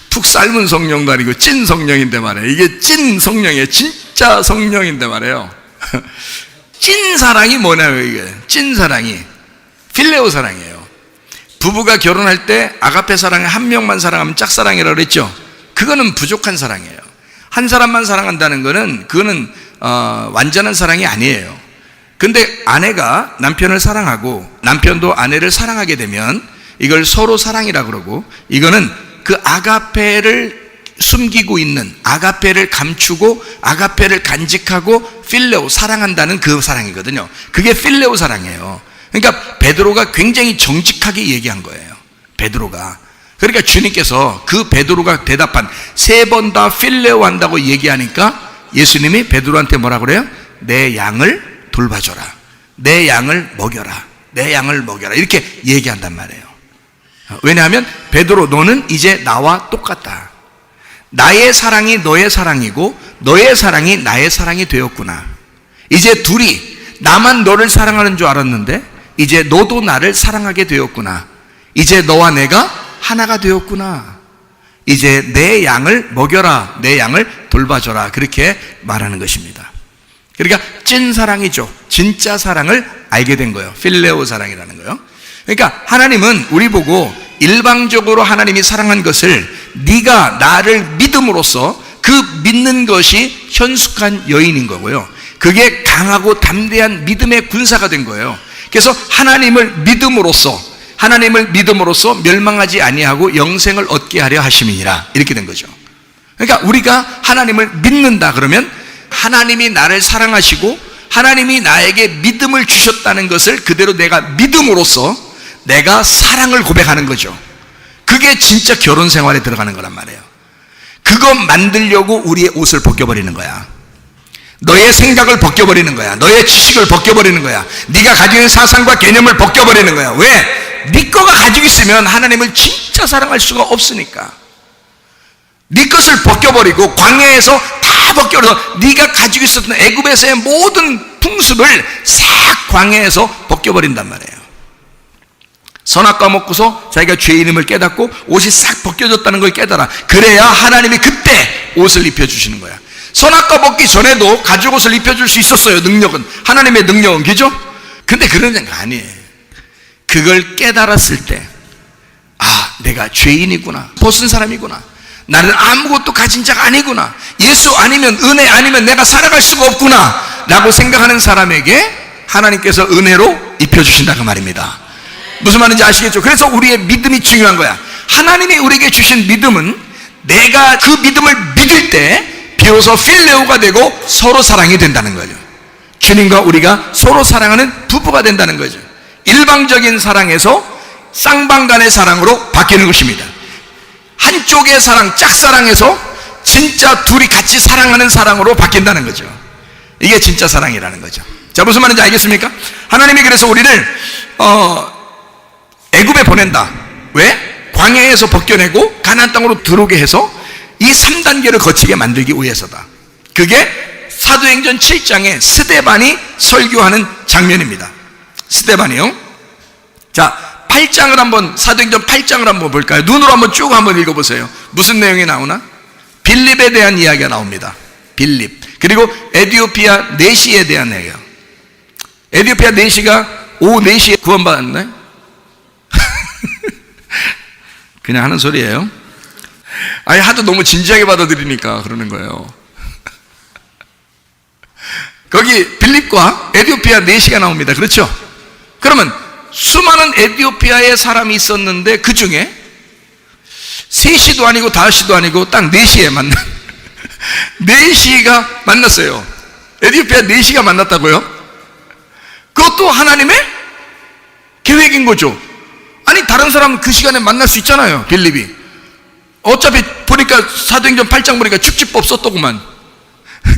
푹 삶은 성령도 아니고 찐 성령인데 말이에요. 이게 찐 성령이에요. 진짜 성령인데 말이에요. 찐 사랑이 뭐냐고요, 이게. 찐 사랑이 필레오 사랑이에요. 부부가 결혼할 때 아가페 사랑을 한 명만 사랑하면 짝사랑이라고 그랬죠. 그거는 부족한 사랑이에요. 한 사람만 사랑한다는 거는, 그거는 완전한 사랑이 아니에요. 근데 아내가 남편을 사랑하고 남편도 아내를 사랑하게 되면 이걸 서로 사랑이라고 그러고, 이거는 그 아가페를 숨기고 있는, 아가페를 감추고 아가페를 간직하고 필레오, 사랑한다는 그 사랑이거든요. 그게 필레오 사랑이에요. 그러니까 베드로가 굉장히 정직하게 얘기한 거예요. 베드로가. 그러니까 주님께서 그 베드로가 대답한 3번 다 필레오 한다고 얘기하니까 예수님이 베드로한테 뭐라 그래요? 내 양을 돌봐줘라, 내 양을 먹여라, 내 양을 먹여라, 이렇게 얘기한단 말이에요. 왜냐하면 베드로, 너는 이제 나와 똑같다. 나의 사랑이 너의 사랑이고 너의 사랑이 나의 사랑이 되었구나. 이제 둘이, 나만 너를 사랑하는 줄 알았는데 이제 너도 나를 사랑하게 되었구나. 이제 너와 내가 하나가 되었구나. 이제 내 양을 먹여라, 내 양을 돌봐줘라, 그렇게 말하는 것입니다. 그러니까 찐 사랑이죠. 진짜 사랑을 알게 된 거예요. 필레오 사랑이라는 거예요. 그러니까 하나님은 우리 보고 일방적으로 하나님이 사랑한 것을 네가 나를 믿음으로써, 그 믿는 것이 현숙한 여인인 거고요. 그게 강하고 담대한 믿음의 군사가 된 거예요. 그래서 하나님을 믿음으로써 멸망하지 아니하고 영생을 얻게 하려 하심이니라, 이렇게 된 거죠. 그러니까 우리가 하나님을 믿는다 그러면 하나님이 나를 사랑하시고 하나님이 나에게 믿음을 주셨다는 것을 그대로 내가 믿음으로써 내가 사랑을 고백하는 거죠. 그게 진짜 결혼 생활에 들어가는 거란 말이에요. 그거 만들려고 우리의 옷을 벗겨버리는 거야. 너의 생각을 벗겨버리는 거야. 너의 지식을 벗겨버리는 거야. 네가 가지고 있는 사상과 개념을 벗겨버리는 거야. 왜? 네 거가 가지고 있으면 하나님을 진짜 사랑할 수가 없으니까. 네 것을 벗겨버리고 광야에서 다 벗겨버려서 네가 가지고 있었던 애굽에서의 모든 풍습을 싹 광야에서 벗겨버린단 말이에요. 선악과 먹고서 자기가 죄인임을 깨닫고 옷이 싹 벗겨졌다는 걸 깨달아. 그래야 하나님이 그때 옷을 입혀주시는 거야. 선악과 먹기 전에도 가죽옷을 입혀줄 수 있었어요. 능력은, 하나님의 능력은, 그죠? 근데 그런 게 아니에요. 그걸 깨달았을 때, 내가 죄인이구나, 벗은 사람이구나, 나는 아무것도 가진 자가 아니구나, 예수 아니면, 은혜 아니면 내가 살아갈 수가 없구나 라고 생각하는 사람에게 하나님께서 은혜로 입혀주신다, 그 말입니다. 무슨 말인지 아시겠죠? 그래서 우리의 믿음이 중요한 거야. 하나님이 우리에게 주신 믿음은, 내가 그 믿음을 믿을 때 비로소 필레오가 되고 서로 사랑이 된다는 거죠. 주님과 우리가 서로 사랑하는 부부가 된다는 거죠. 일방적인 사랑에서 쌍방간의 사랑으로 바뀌는 것입니다. 한쪽의 사랑, 짝사랑에서 진짜 둘이 같이 사랑하는 사랑으로 바뀐다는 거죠. 이게 진짜 사랑이라는 거죠. 자, 무슨 말인지 알겠습니까? 하나님이 그래서 우리를 애굽에 보낸다. 왜? 광야에서 벗겨내고 가나안 땅으로 들어오게 해서 이 3단계를 거치게 만들기 위해서다. 그게 사도행전 7장에 스데반이 설교하는 장면입니다. 스데반이요. 자, 8장을 한번, 사도행전 8장을 한번 볼까요? 눈으로 한번 쭉 한번 읽어보세요. 무슨 내용이 나오나? 빌립에 대한 이야기가 나옵니다. 빌립. 그리고 에디오피아 네시에 대한 내용. 에디오피아 네시가 오후 4시에 구원받았네? 그냥 하는 소리예요. 아니, 하도 너무 진지하게 받아들이니까 그러는 거예요. 거기 빌립과 에디오피아 네시가 나옵니다. 그렇죠? 그러면 수많은 에디오피아의 사람이 있었는데 그 중에 3시도 아니고 5시도 아니고 딱 4시에 만난 4시가 만났어요. 에디오피아 4시가 만났다고요? 그것도 하나님의 계획인 거죠. 아니, 다른 사람은 그 시간에 만날 수 있잖아요. 빌립이 어차피 보니까 사도행전 8장 보니까 축지법 썼더구만.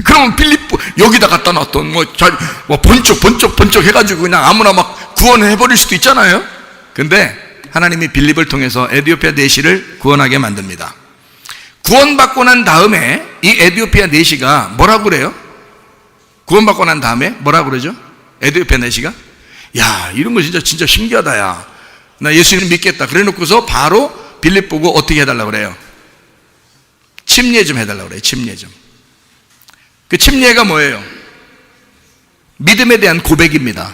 그러면 빌립 여기다 갖다 놨던 번쩍 해가지고 그냥 아무나 막 구원해버릴 수도 있잖아요. 근데 하나님이 빌립을 통해서 에디오피아 네시를 구원하게 만듭니다. 구원받고 난 다음에 이 에디오피아 네시가 뭐라고 그래요? 구원받고 난 다음에 뭐라고 그러죠? 에디오피아 네시가 야, 이런 거 진짜 신기하다. 야, 나 예수님 믿겠다. 그래 놓고서 바로 빌립 보고 어떻게 해달라고 그래요? 침례 좀 해달라고 그래요. 침례 좀. 그 침례가 뭐예요? 믿음에 대한 고백입니다.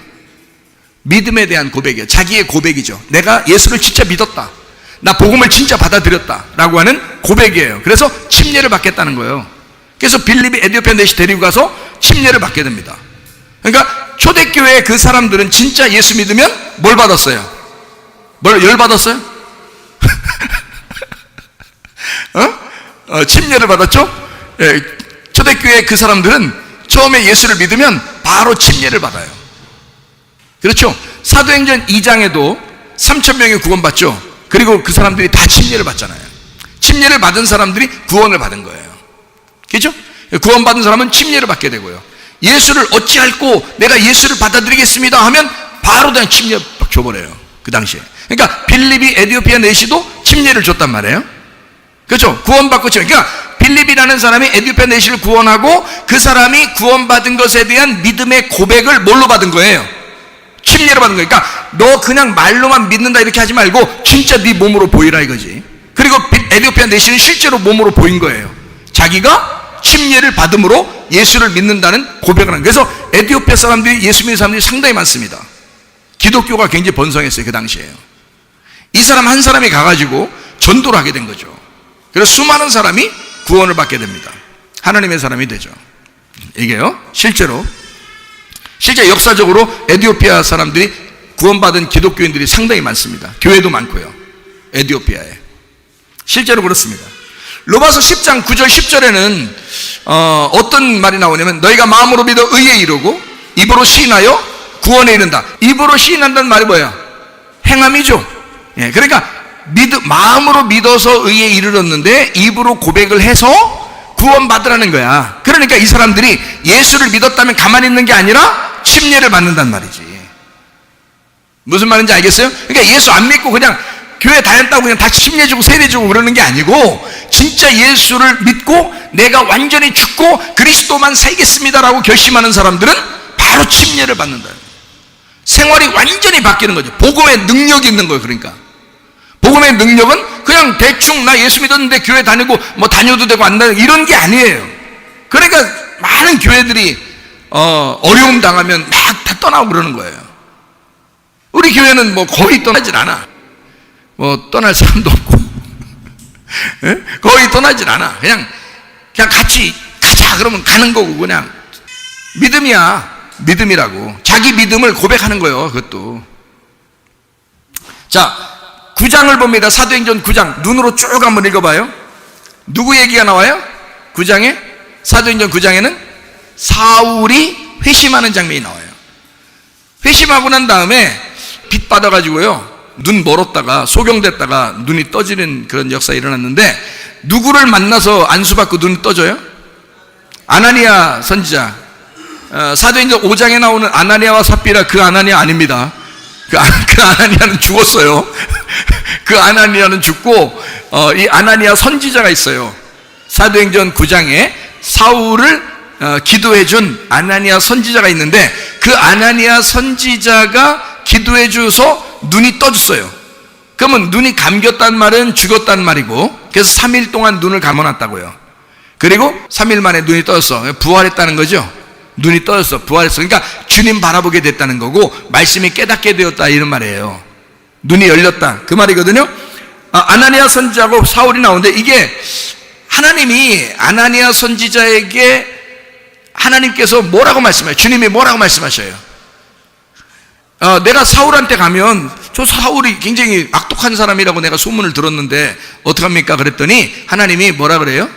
믿음에 대한 고백이에요. 자기의 고백이죠. 내가 예수를 진짜 믿었다. 나 복음을 진짜 받아들였다. 라고 하는 고백이에요. 그래서 침례를 받겠다는 거예요. 그래서 빌립이 에디오피아 네시 데리고 가서 침례를 받게 됩니다. 그러니까 초대교회의 그 사람들은 진짜 예수 믿으면 뭘 받았어요? 열 받았어요? 침례를 받았죠? 예, 초대교회의 그 사람들은 처음에 예수를 믿으면 바로 침례를 받아요. 그렇죠? 사도행전 2장에도 3,000명이 구원받죠? 그리고 그 사람들이 다 침례를 받잖아요. 침례를 받은 사람들이 구원을 받은 거예요. 그렇죠? 구원받은 사람은 침례를 받게 되고요. 예수를 어찌할꼬 내가 예수를 받아들이겠습니다 하면 바로 그냥 침례 막 줘버려요. 그 당시에. 그러니까 빌립이 에디오피아 네시도 침례를 줬단 말이에요. 그렇죠? 구원받고 그러니까 빌립이라는 사람이 에디오피아 네시를 구원하고 그 사람이 구원받은 것에 대한 믿음의 고백을 뭘로 받은 거예요? 침례를 받은 거예요. 그러니까 너 그냥 말로만 믿는다 이렇게 하지 말고 진짜 네 몸으로 보이라 이거지. 그리고 에디오피아 네시는 실제로 몸으로 보인 거예요. 자기가 침례를 받음으로 예수를 믿는다는 고백을 하는 거예요. 그래서 에디오피아 사람들이 예수 믿는 사람들이 상당히 많습니다. 기독교가 굉장히 번성했어요. 그 당시에요. 이 사람 한 사람이 가가지고 전도를 하게 된 거죠. 그래서 수많은 사람이 구원을 받게 됩니다. 하나님의 사람이 되죠. 이게요, 실제 역사적으로 에디오피아 사람들이 구원받은 기독교인들이 상당히 많습니다. 교회도 많고요. 에디오피아에. 실제로 그렇습니다. 로마서 10장 9절 10절에는 어떤 말이 나오냐면 너희가 마음으로 믿어 의에 이르고 입으로 시인하여 구원에 이른다. 입으로 시인한다는 말이 뭐예요? 행함이죠. 예, 그러니까 마음으로 믿어서 의에 이르렀는데 입으로 고백을 해서 구원받으라는 거야. 그러니까 이 사람들이 예수를 믿었다면 가만히 있는 게 아니라 침례를 받는단 말이지. 무슨 말인지 알겠어요? 그러니까 예수 안 믿고 그냥 교회 다녔다고 그냥 다 침례 주고 세례 주고 그러는 게 아니고 진짜 예수를 믿고 내가 완전히 죽고 그리스도만 살겠습니다라고 결심하는 사람들은 바로 침례를 받는다. 생활이 완전히 바뀌는 거죠. 복음의 능력이 있는 거예요. 그러니까 복음의 능력은 그냥 대충 나 예수 믿었는데 교회 다니고 뭐 다녀도 되고 안 다니고 이런 게 아니에요. 그러니까 많은 교회들이 어려움 당하면 막 다 떠나고 그러는 거예요. 우리 교회는 뭐 거의 떠나질 않아. 뭐 떠날 사람도 없고 거의 떠나질 않아. 그냥 같이 가자 그러면 가는 거고 그냥 믿음이라고 자기 믿음을 고백하는 거예요. 그것도. 자, 9장을 봅니다. 사도행전 9장 눈으로 쭉 한번 읽어봐요. 누구 얘기가 나와요? 9장에 사도행전 9장에는 사울이 회심하는 장면이 나와요. 회심하고 난 다음에 빛 받아가지고요, 눈 멀었다가 소경됐다가 눈이 떠지는 그런 역사가 일어났는데, 누구를 만나서 안수받고 눈이 떠져요? 아나니아 선지자. 사도행전 5장에 나오는 아나니아와 삽비라, 그 아나니아 아닙니다. 그 아나니아는 죽었어요. 그 아나니아는 죽고, 이 아나니아 선지자가 있어요. 사도행전 9장에 사울을 기도해 준 아나니아 선지자가 있는데, 그 아나니아 선지자가 기도해 줘서 눈이 떠졌어요. 그러면 눈이 감겼단 말은 죽었단 말이고, 그래서 3일 동안 눈을 감아놨다고요. 그리고 3일 만에 눈이 떠졌어. 부활했다는 거죠. 눈이 떠졌어. 부활했어. 그러니까 주님 바라보게 됐다는 거고, 말씀이 깨닫게 되었다, 이런 말이에요. 눈이 열렸다, 그 말이거든요. 아나니아 선지자하고 사울이 나오는데, 이게 하나님이 아나니아 선지자에게 하나님께서 뭐라고 말씀해요? 주님이 뭐라고 말씀하셔요? 내가 사울한테 가면, 저 사울이 굉장히 악독한 사람이라고 내가 소문을 들었는데 어떡합니까? 그랬더니 하나님이 뭐라 그래요?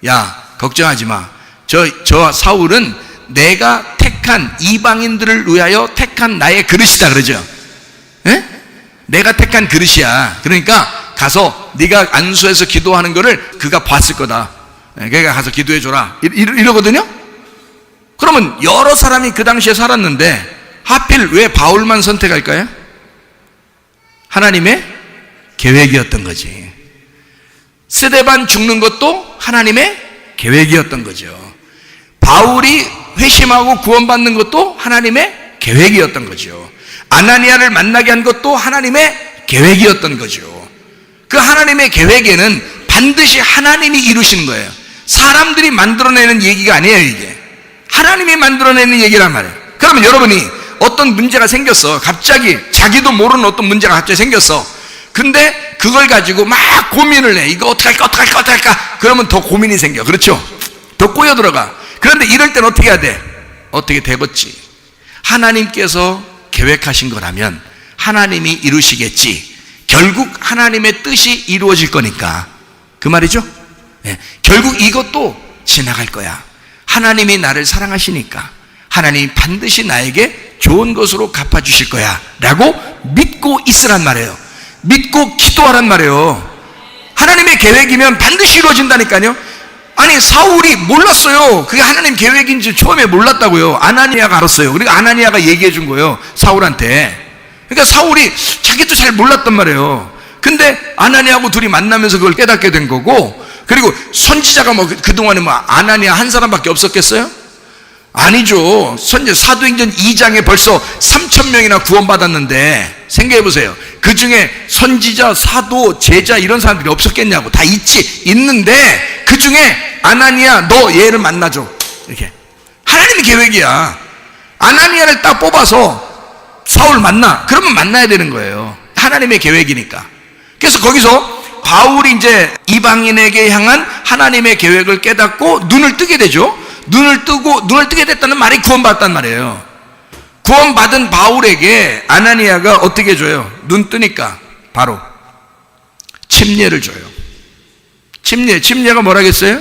야, 걱정하지 마. 저 사울은 내가 택한 이방인들을 위하여 택한 나의 그릇이다, 그러죠. 에? 내가 택한 그릇이야. 그러니까 가서 네가 안수해서 기도하는 거를 그가 봤을 거다. 그러니까 가서 기도해 줘라, 이러거든요. 그러면 여러 사람이 그 당시에 살았는데 하필 왜 바울만 선택할까요? 하나님의 계획이었던 거지. 스데반 죽는 것도 하나님의 계획이었던 거죠. 바울이 회심하고 구원받는 것도 하나님의 계획이었던 거죠. 아나니아를 만나게 한 것도 하나님의 계획이었던 거죠. 그 하나님의 계획에는 반드시 하나님이 이루시는 거예요. 사람들이 만들어내는 얘기가 아니에요. 이게 하나님이 만들어내는 얘기란 말이에요. 그러면 여러분이 어떤 문제가 생겼어. 갑자기 자기도 모르는 어떤 문제가 갑자기 생겼어. 근데 그걸 가지고 막 고민을 해. 이거 어떡할까? 그러면 더 고민이 생겨. 그렇죠? 더 꼬여 들어가. 그런데 이럴 땐 어떻게 해야 돼? 어떻게 되겠지? 하나님께서 계획하신 거라면 하나님이 이루시겠지. 결국 하나님의 뜻이 이루어질 거니까. 그 말이죠? 네. 결국 이것도 지나갈 거야. 하나님이 나를 사랑하시니까 하나님이 반드시 나에게 좋은 것으로 갚아주실 거야 라고 믿고 있으란 말이에요. 믿고 기도하란 말이에요. 하나님의 계획이면 반드시 이루어진다니까요. 아니, 사울이 몰랐어요. 그게 하나님 계획인지 처음에 몰랐다고요. 아나니아가 알았어요. 그리고 아나니아가 얘기해 준 거예요, 사울한테. 그러니까 사울이 자기도 잘 몰랐단 말이에요. 근데 아나니아하고 둘이 만나면서 그걸 깨닫게 된 거고, 그리고 선지자가 그동안에 아나니아 한 사람밖에 없었겠어요? 아니죠. 사도행전 2장에 벌써 3,000명이나 구원받았는데 생각해 보세요. 그 중에 선지자, 사도, 제자 이런 사람들이 없었겠냐고. 다 있는데 그 중에 아나니아, 너 얘를 만나줘, 이렇게. 하나님의 계획이야. 아나니아를 딱 뽑아서 사울 만나. 그러면 만나야 되는 거예요. 하나님의 계획이니까. 그래서 거기서 바울이 이제 이방인에게 향한 하나님의 계획을 깨닫고 눈을 뜨게 되죠. 눈을 뜨게 됐다는 말이 구원받았단 말이에요. 구원받은 바울에게 아나니아가 어떻게 줘요? 눈 뜨니까 바로 침례를 줘요. 침례가 뭐라겠어요?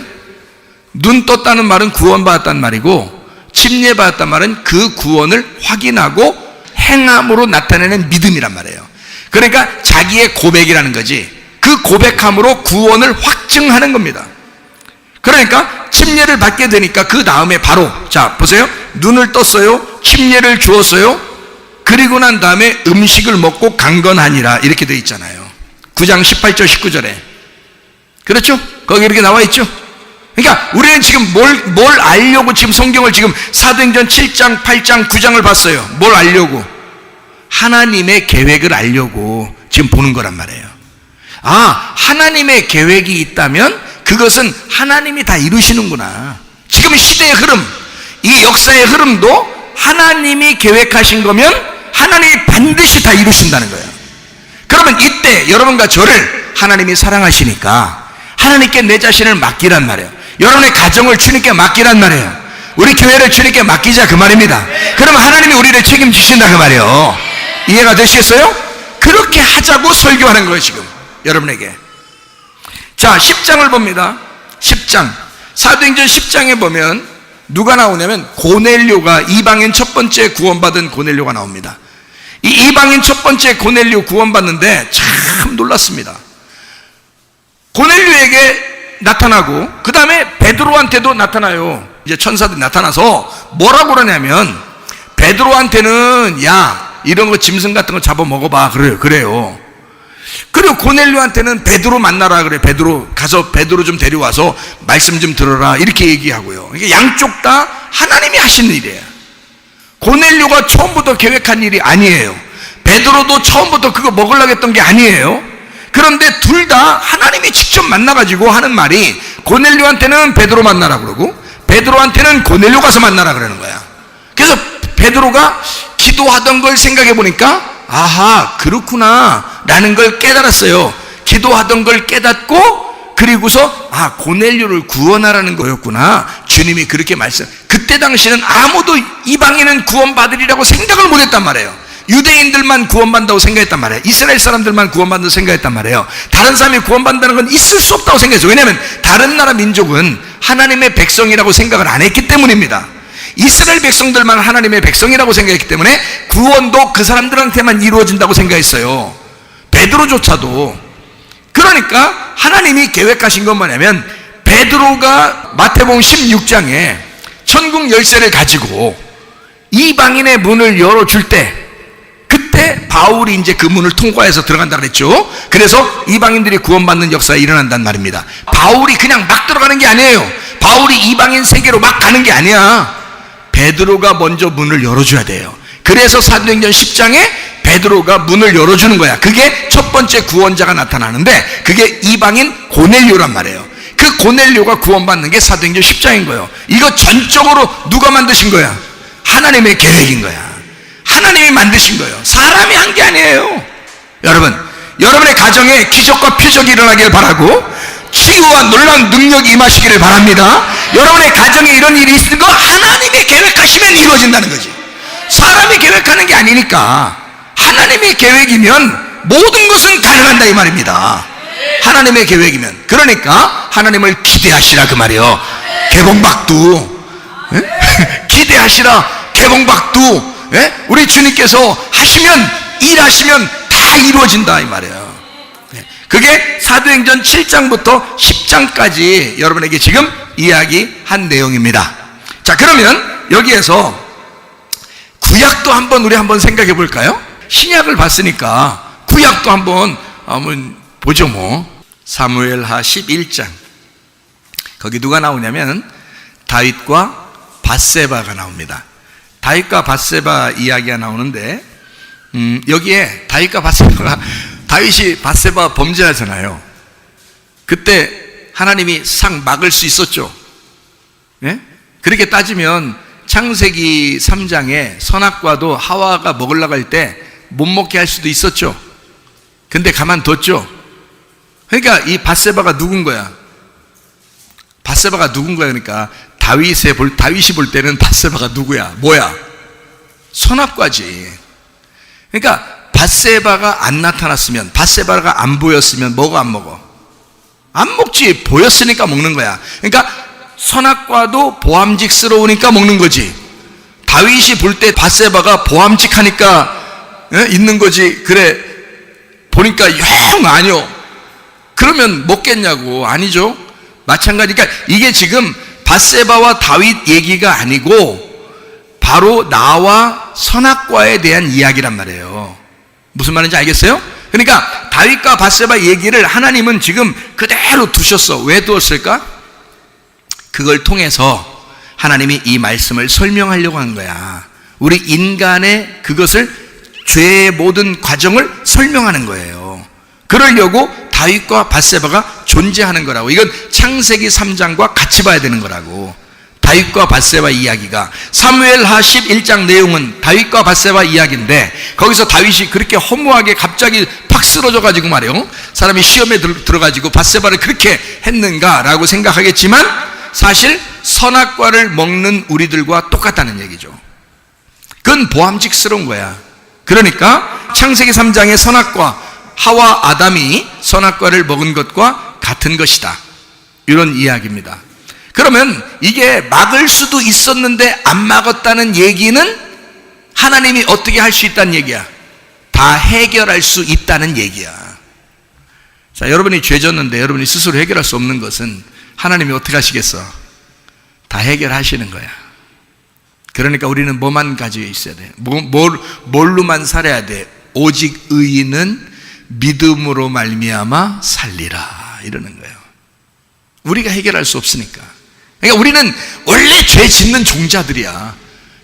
눈 떴다는 말은 구원받았단 말이고, 침례 받았단 말은 그 구원을 확인하고 행함으로 나타내는 믿음이란 말이에요. 그러니까 자기의 고백이라는 거지. 그 고백함으로 구원을 확증하는 겁니다. 그러니까 침례를 받게 되니까 그 다음에 바로, 자 보세요. 눈을 떴어요. 침례를 주었어요. 그리고 난 다음에 음식을 먹고 강건하니라, 이렇게 되어 있잖아요. 9장 18절 19절에. 그렇죠? 거기 이렇게 나와 있죠. 그러니까 우리는 지금 뭘 알려고 지금 성경을 지금 사도행전 7장 8장 9장을 봤어요. 뭘 알려고? 하나님의 계획을 알려고 지금 보는 거란 말이에요. 하나님의 계획이 있다면 그것은 하나님이 다 이루시는구나. 지금 시대의 흐름, 이 역사의 흐름도 하나님이 계획하신 거면 하나님이 반드시 다 이루신다는 거예요. 그러면 이때 여러분과 저를 하나님이 사랑하시니까 하나님께 내 자신을 맡기란 말이에요. 여러분의 가정을 주님께 맡기란 말이에요. 우리 교회를 주님께 맡기자, 그 말입니다. 그러면 하나님이 우리를 책임지신다, 그 말이에요. 이해가 되시겠어요? 그렇게 하자고 설교하는 거예요 지금 여러분에게. 자, 10장을 봅니다. 10장. 사도행전 10장에 보면 누가 나오냐면 고넬료가, 이방인 첫 번째 구원받은 고넬료가 나옵니다. 이 이방인 첫 번째 고넬료 구원받는데 참 놀랐습니다. 고넬료에게 나타나고 그 다음에 베드로한테도 나타나요. 이제 천사들이 나타나서 뭐라고 그러냐면, 베드로한테는 야 이런 거 짐승 같은 거 잡아 먹어봐 그래요. 그리고 고넬료한테는 베드로 만나라 그래. 베드로 가서 베드로 좀 데려와서 말씀 좀 들어라 이렇게 얘기하고요. 이게 양쪽 다 하나님이 하신 일이에요. 고넬료가 처음부터 계획한 일이 아니에요. 베드로도 처음부터 그거 먹으려고 했던 게 아니에요. 그런데 둘 다 하나님이 직접 만나가지고 하는 말이, 고넬료한테는 베드로 만나라 그러고 베드로한테는 고넬료 가서 만나라 그러는 거야. 그래서 베드로가 기도하던 걸 생각해 보니까 아하 그렇구나 라는 걸 깨달았어요. 기도하던 걸 깨닫고 그리고서 고넬료를 구원하라는 거였구나. 주님이 그렇게 그때 당시는 아무도 이방인은 구원받으리라고 생각을 못했단 말이에요. 유대인들만 구원받는다고 생각했단 말이에요. 이스라엘 사람들만 구원받는다고 생각했단 말이에요. 다른 사람이 구원받는다는 건 있을 수 없다고 생각했어요. 왜냐하면 다른 나라 민족은 하나님의 백성이라고 생각을 안 했기 때문입니다. 이스라엘 백성들만 하나님의 백성이라고 생각했기 때문에 구원도 그 사람들한테만 이루어진다고 생각했어요. 베드로조차도. 그러니까 하나님이 계획하신 건 뭐냐면, 베드로가 마태복음 16장에 천국 열쇠를 가지고 이방인의 문을 열어줄 때, 그때 바울이 이제 그 문을 통과해서 들어간다 그랬죠. 그래서 이방인들이 구원받는 역사가 일어난단 말입니다. 바울이 그냥 막 들어가는 게 아니에요. 바울이 이방인 세계로 막 가는 게 아니야. 베드로가 먼저 문을 열어줘야 돼요. 그래서 사도행전 10장에 베드로가 문을 열어주는 거야. 그게 첫 번째 구원자가 나타나는데, 그게 이방인 고넬료란 말이에요. 그 고넬료가 구원받는 게 사도행전 10장인 거예요. 이거 전적으로 누가 만드신 거야? 하나님의 계획인 거야. 하나님이 만드신 거예요. 사람이 한 게 아니에요. 여러분의 가정에 기적과 표적이 일어나길 바라고, 치유와 놀라운 능력이 임하시기를 바랍니다. 여러분의 가정에 이런 일이 있는 거 하나님이 계획하시면 이루어진다는 거지. 사람이 계획하는 게 아니니까. 하나님의 계획이면 모든 것은 가능한다 이 말입니다. 하나님의 계획이면. 그러니까 하나님을 기대하시라 그 말이에요. 개봉박두 기대하시라. 개봉박두. 우리 주님께서 하시면, 일하시면 다 이루어진다 이 말이에요. 그게 사도행전 7장부터 10장까지 여러분에게 지금 이야기한 내용입니다. 자, 그러면 여기에서 구약도 우리 한번 생각해 볼까요? 신약을 봤으니까 구약도 한번 보죠 뭐. 사무엘하 11장. 거기 누가 나오냐면 다윗과 밧세바가 나옵니다. 다윗과 밧세바 이야기가 나오는데, 여기에 다윗과 밧세바가, 다윗이 밧세바 범죄하잖아요. 그때 하나님이 상 막을 수 있었죠. 예? 그렇게 따지면 창세기 3장에 선악과도 하와가 먹으려고 할 때 못 먹게 할 수도 있었죠. 근데 가만뒀죠. 그러니까 이 밧세바가 누군 거야? 밧세바가 누군 거야? 그러니까 다윗이 볼 때는 밧세바가 누구야? 뭐야? 선악과지. 그러니까 밧세바가 안 나타났으면, 밧세바가 안 보였으면 뭐가 안 먹어? 안 먹지. 보였으니까 먹는 거야. 그러니까 선악과도 보암직스러우니까 먹는 거지. 다윗이 볼 때 밧세바가 보암직하니까 있는 거지. 그래 보니까 형 아니요. 그러면 먹겠냐고. 아니죠. 마찬가지. 그러니까 이게 지금 밧세바와 다윗 얘기가 아니고 바로 나와 선악과에 대한 이야기란 말이에요. 무슨 말인지 알겠어요? 그러니까 다윗과 밧세바 얘기를 하나님은 지금 그대로 두셨어. 왜 두었을까? 그걸 통해서 하나님이 이 말씀을 설명하려고 한 거야. 우리 인간의 그것을, 죄의 모든 과정을 설명하는 거예요. 그러려고 다윗과 밧세바가 존재하는 거라고. 이건 창세기 3장과 같이 봐야 되는 거라고. 다윗과 밧세바 이야기가, 사무엘하 11장 내용은 다윗과 밧세바 이야기인데, 거기서 다윗이 그렇게 허무하게 갑자기 팍 쓰러져 가지고 말이요, 사람이 시험에 들어가지고 밧세바를 그렇게 했는가라고 생각하겠지만 사실 선악과를 먹는 우리들과 똑같다는 얘기죠. 그건 보암직스러운 거야. 그러니까 창세기 3장의 선악과, 하와 아담이 선악과를 먹은 것과 같은 것이다, 이런 이야기입니다. 그러면 이게 막을 수도 있었는데 안 막았다는 얘기는 하나님이 어떻게 할 수 있다는 얘기야? 다 해결할 수 있다는 얘기야. 자, 여러분이 죄 졌는데 여러분이 스스로 해결할 수 없는 것은 하나님이 어떻게 하시겠어? 다 해결하시는 거야. 그러니까 우리는 뭐만 가지고 있어야 돼? 뭘로만 살아야 돼? 오직 의인은 믿음으로 말미암아 살리라, 이러는 거예요. 우리가 해결할 수 없으니까. 그러니까 우리는 원래 죄 짓는 종자들이야.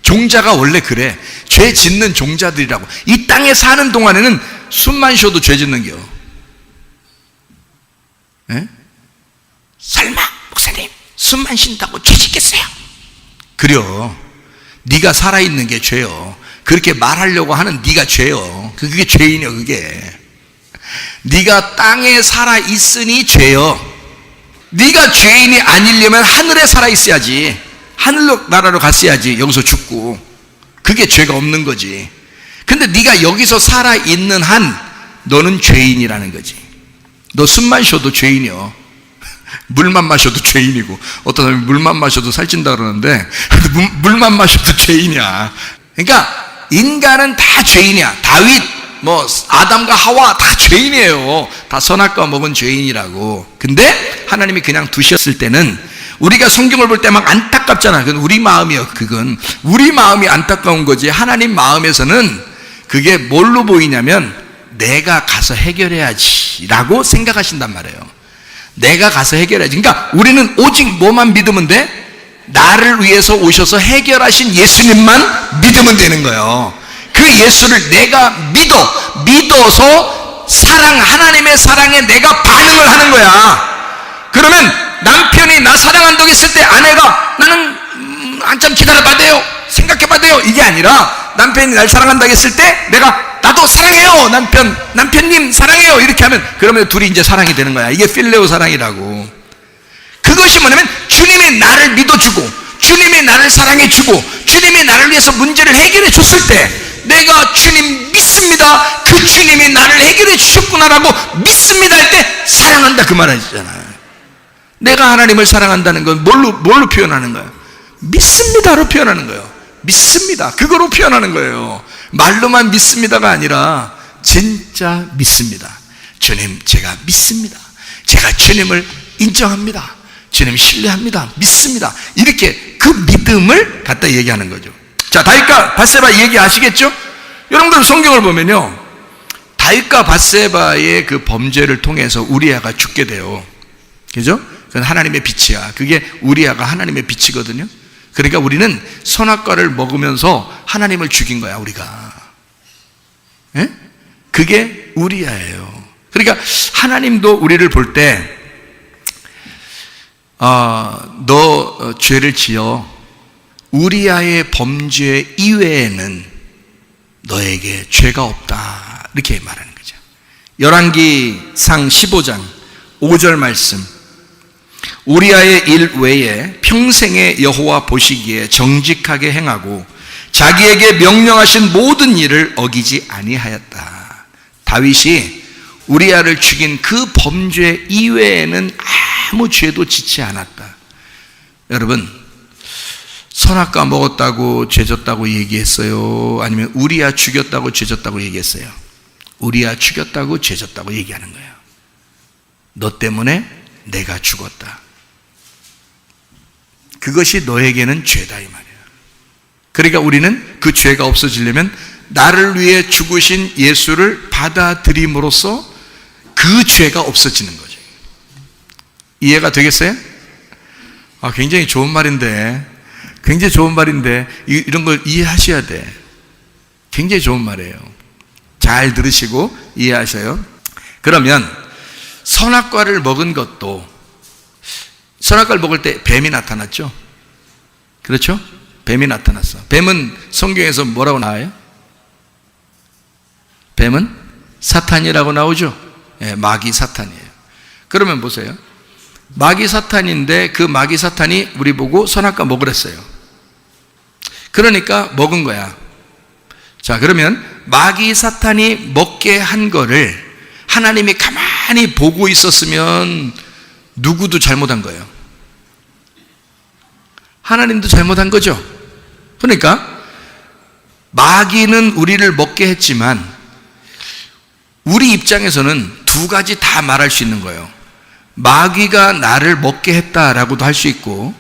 종자가 원래 그래. 죄 짓는 종자들이라고. 이 땅에 사는 동안에는 숨만 쉬어도 죄 짓는겨. 에? 설마 목사님 숨만 쉰다고 죄 짓겠어요? 그래요. 네가 살아있는 게 죄요. 그렇게 말하려고 하는 네가 죄요. 그게 죄인이요. 그게 네가 땅에 살아있으니 죄요. 네가 죄인이 아니려면 하늘에 살아있어야지. 하늘나라로 갔어야지. 여기서 죽고. 그게 죄가 없는 거지. 근데 네가 여기서 살아있는 한 너는 죄인이라는 거지. 너 숨만 쉬어도 죄인이요. 물만 마셔도 죄인이고, 어떤 사람이 물만 마셔도 살찐다 그러는데 물만 마셔도 죄인이야. 그러니까 인간은 다 죄인이야. 다윗, 아담과 하와 다 죄인이에요. 다 선악과 먹은 죄인이라고. 근데 하나님이 그냥 두셨을 때는 우리가 성경을 볼 때 막 안타깝잖아. 그건 우리 마음이에요. 그건 우리 마음이 안타까운 거지. 하나님 마음에서는 그게 뭘로 보이냐면 내가 가서 해결해야지 라고 생각하신단 말이에요. 내가 가서 해결해야지. 그러니까 우리는 오직 뭐만 믿으면 돼? 나를 위해서 오셔서 해결하신 예수님만 믿으면 되는 거예요. 그 예수를 내가 믿어서 하나님의 사랑에 내가 반응을 하는 거야. 그러면 남편이 나 사랑한다고 했을 때 아내가 나는 한참 기다려봐야 돼요, 생각해봐야 돼요, 이게 아니라 남편이 날 사랑한다고 했을 때 내가 나도 사랑해요, 남편님 사랑해요, 이렇게 하면 그러면 둘이 이제 사랑이 되는 거야. 이게 필레오 사랑이라고. 그것이 뭐냐면 주님이 나를 믿어주고 주님이 나를 사랑해주고 주님이 나를 위해서 문제를 해결해 줬을 때 내가 주님 믿습니다, 그 주님이 나를 해결해 주셨구나라고 믿습니다 할 때 사랑한다 그 말이잖아요. 내가 하나님을 사랑한다는 건 뭘로 표현하는 거예요? 믿습니다로 표현하는 거예요. 믿습니다, 그거로 표현하는 거예요. 말로만 믿습니다가 아니라 진짜 믿습니다. 주님 제가 믿습니다, 제가 주님을 인정합니다, 주님 신뢰합니다, 믿습니다, 이렇게 그 믿음을 갖다 얘기하는 거죠. 자, 다윗과 밧세바 얘기 아시겠죠? 여러분들 성경을 보면요, 다윗과 밧세바의 그 범죄를 통해서 우리아가 죽게 돼요. 그죠? 그건 하나님의 빛이야. 그게 우리아가 하나님의 빛이거든요. 그러니까 우리는 선악과를 먹으면서 하나님을 죽인 거야, 우리가. 예? 그게 우리아예요. 그러니까 하나님도 우리를 볼 때 너 죄를 지어 우리아의 범죄 이외에는 너에게 죄가 없다, 이렇게 말하는 거죠. 열왕기상 15장 5절 말씀, 우리아의 일 외에 평생에 여호와 보시기에 정직하게 행하고 자기에게 명령하신 모든 일을 어기지 아니하였다. 다윗이 우리아를 죽인 그 범죄 이외에는 아무 죄도 짓지 않았다. 여러분, 선악과 먹었다고 죄졌다고 얘기했어요? 아니면 우리아 죽였다고 죄졌다고 얘기했어요? 우리아 죽였다고 죄졌다고 얘기하는 거예요. 너 때문에 내가 죽었다, 그것이 너에게는 죄다, 이 말이야. 그러니까 우리는 그 죄가 없어지려면 나를 위해 죽으신 예수를 받아들임으로써 그 죄가 없어지는 거죠. 이해가 되겠어요? 굉장히 좋은 말인데, 굉장히 좋은 말인데 이런 걸 이해하셔야 돼. 굉장히 좋은 말이에요. 잘 들으시고 이해하셔요. 그러면 선악과를 먹은 것도, 선악과를 먹을 때 뱀이 나타났죠? 그렇죠? 뱀이 나타났어. 뱀은 성경에서 뭐라고 나와요? 뱀은 사탄이라고 나오죠? 예, 마귀 사탄이에요. 그러면 보세요. 마귀 사탄인데 그 마귀 사탄이 우리 보고 선악과 먹으랬어요. 그러니까 먹은 거야. 자, 그러면 마귀 사탄이 먹게 한 거를 하나님이 가만히 보고 있었으면 누구도 잘못한 거예요. 하나님도 잘못한 거죠. 그러니까 마귀는 우리를 먹게 했지만 우리 입장에서는 두 가지 다 말할 수 있는 거예요. 마귀가 나를 먹게 했다라고도 할 수 있고,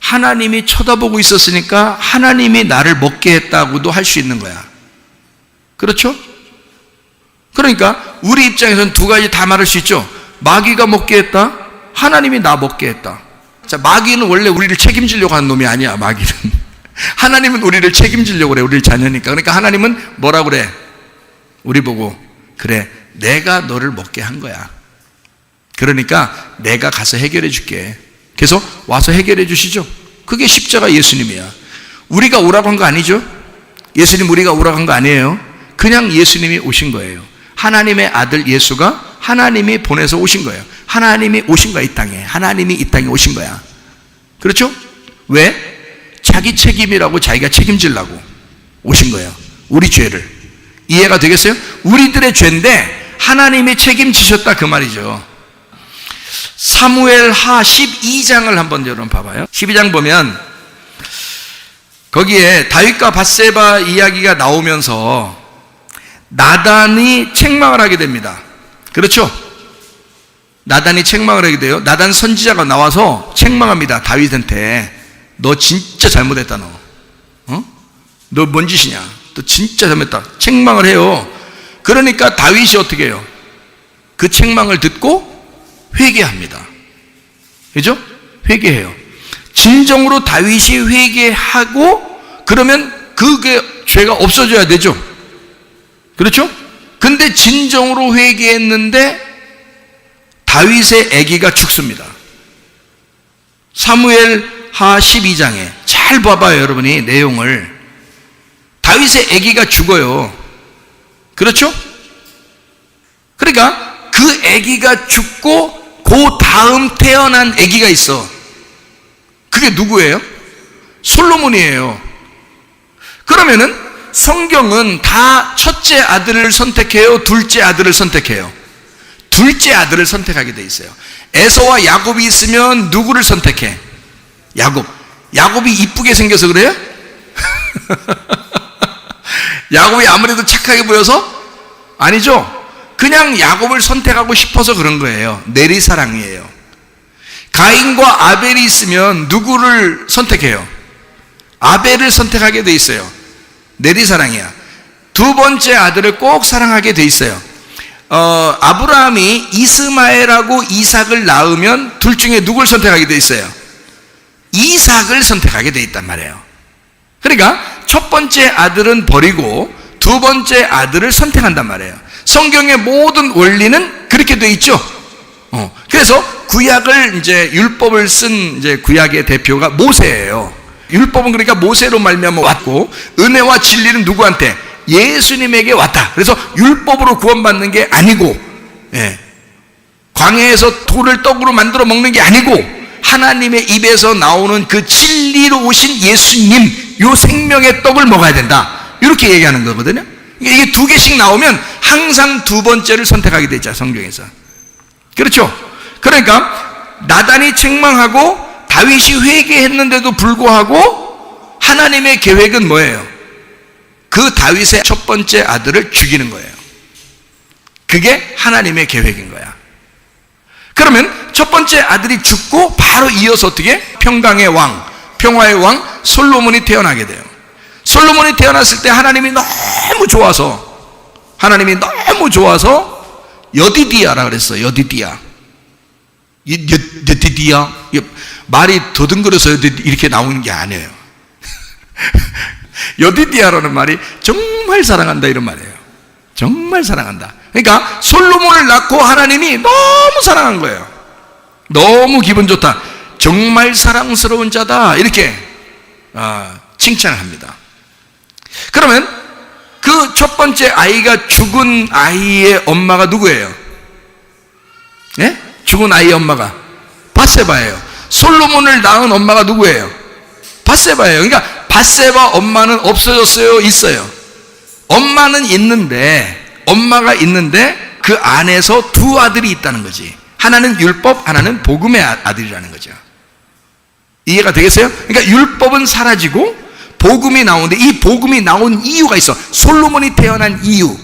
하나님이 쳐다보고 있었으니까 하나님이 나를 먹게 했다고도 할 수 있는 거야. 그렇죠? 그러니까 우리 입장에서는 두 가지 다 말할 수 있죠. 마귀가 먹게 했다, 하나님이 나 먹게 했다. 자, 마귀는 원래 우리를 책임지려고 하는 놈이 아니야. 마귀는 하나님은 우리를 책임지려고 그래. 우리를 자녀니까. 그러니까 하나님은 뭐라고 그래? 우리 보고, 그래, 내가 너를 먹게 한 거야. 그러니까 내가 가서 해결해 줄게. 그래서 와서 해결해 주시죠. 그게 십자가 예수님이야. 우리가 오라고 한 거 아니죠? 예수님 우리가 오라고 한 거 아니에요. 그냥 예수님이 오신 거예요. 하나님의 아들 예수가 하나님이 보내서 오신 거예요. 하나님이 오신 거야, 이 땅에. 하나님이 이 땅에 오신 거야. 그렇죠? 왜? 자기 책임이라고 자기가 책임지려고 오신 거예요. 우리 죄를. 이해가 되겠어요? 우리들의 죄인데 하나님이 책임지셨다, 그 말이죠. 사무엘하 12장을 한번 여러분 봐봐요. 12장 보면 거기에 다윗과 밧세바 이야기가 나오면서 나단이 책망을 하게 됩니다. 그렇죠? 나단이 책망을 하게 돼요. 나단 선지자가 나와서 책망합니다. 다윗한테. 너 진짜 잘못했다, 너. 너 뭔 짓이냐? 너 진짜 잘못했다. 책망을 해요. 그러니까 다윗이 어떻게 해요? 그 책망을 듣고 회개합니다. 그죠? 회개해요. 진정으로 다윗이 회개하고 그러면 그게 죄가 없어져야 되죠. 그렇죠? 근데 진정으로 회개했는데 다윗의 아기가 죽습니다. 사무엘하 12장에 잘 봐봐요, 여러분이 내용을. 다윗의 아기가 죽어요. 그렇죠? 그러니까 그 아기가 죽고 그 다음 태어난 아기가 있어. 그게 누구예요? 솔로몬이에요. 그러면은 성경은 다 첫째 아들을 선택해요, 둘째 아들을 선택해요? 둘째 아들을 선택하게 돼 있어요. 에서와 야곱이 있으면 누구를 선택해? 야곱. 야곱이 이쁘게 생겨서 그래요? 야곱이 아무래도 착하게 보여서? 아니죠. 그냥 야곱을 선택하고 싶어서 그런 거예요. 내리사랑이에요. 가인과 아벨이 있으면 누구를 선택해요? 아벨을 선택하게 돼 있어요. 내리사랑이야. 두 번째 아들을 꼭 사랑하게 돼 있어요. 아브라함이 이스마엘하고 이삭을 낳으면 둘 중에 누굴 선택하게 돼 있어요? 이삭을 선택하게 돼 있단 말이에요. 그러니까 첫 번째 아들은 버리고 두 번째 아들을 선택한단 말이에요. 성경의 모든 원리는 그렇게 돼 있죠. 그래서 구약을 이제 율법을 쓴 이제 구약의 대표가 모세예요. 율법은 그러니까 모세로 말미암아 왔고 은혜와 진리는 누구한테? 예수님에게 왔다. 그래서 율법으로 구원받는 게 아니고, 광야에서 돌을 떡으로 만들어 먹는 게 아니고 하나님의 입에서 나오는 그 진리로 오신 예수님, 요 생명의 떡을 먹어야 된다. 이렇게 얘기하는 거거든요. 이게 두 개씩 나오면 항상 두 번째를 선택하게 되죠, 성경에서. 그렇죠? 그러니까 나단이 책망하고 다윗이 회개했는데도 불구하고 하나님의 계획은 뭐예요? 그 다윗의 첫 번째 아들을 죽이는 거예요. 그게 하나님의 계획인 거야. 그러면 첫 번째 아들이 죽고 바로 이어서 어떻게? 평강의 왕, 평화의 왕 솔로몬이 태어나게 돼요. 솔로몬이 태어났을 때 하나님이 너무 좋아서 여디디아라 그랬어요. 여디디아. 여디디아. 말이 더듬거려서 이렇게 나오는 게 아니에요. 여디디아라는 말이 정말 사랑한다, 이런 말이에요. 정말 사랑한다. 그러니까 솔로몬을 낳고 하나님이 너무 사랑한 거예요. 너무 기분 좋다. 정말 사랑스러운 자다. 이렇게 칭찬을 합니다. 그러면 그 첫 번째 아이가 죽은 아이의 엄마가 누구예요? 예? 죽은 아이의 엄마가 밧세바예요. 솔로몬을 낳은 엄마가 누구예요? 밧세바예요. 그러니까 밧세바 엄마는 없어졌어요? 있어요? 엄마는 있는데, 엄마가 있는데 그 안에서 두 아들이 있다는 거지. 하나는 율법, 하나는 복음의 아들이라는 거죠. 이해가 되겠어요? 그러니까 율법은 사라지고 복음이 나오는데 이 복음이 나온 이유가 있어. 솔로몬이 태어난 이유.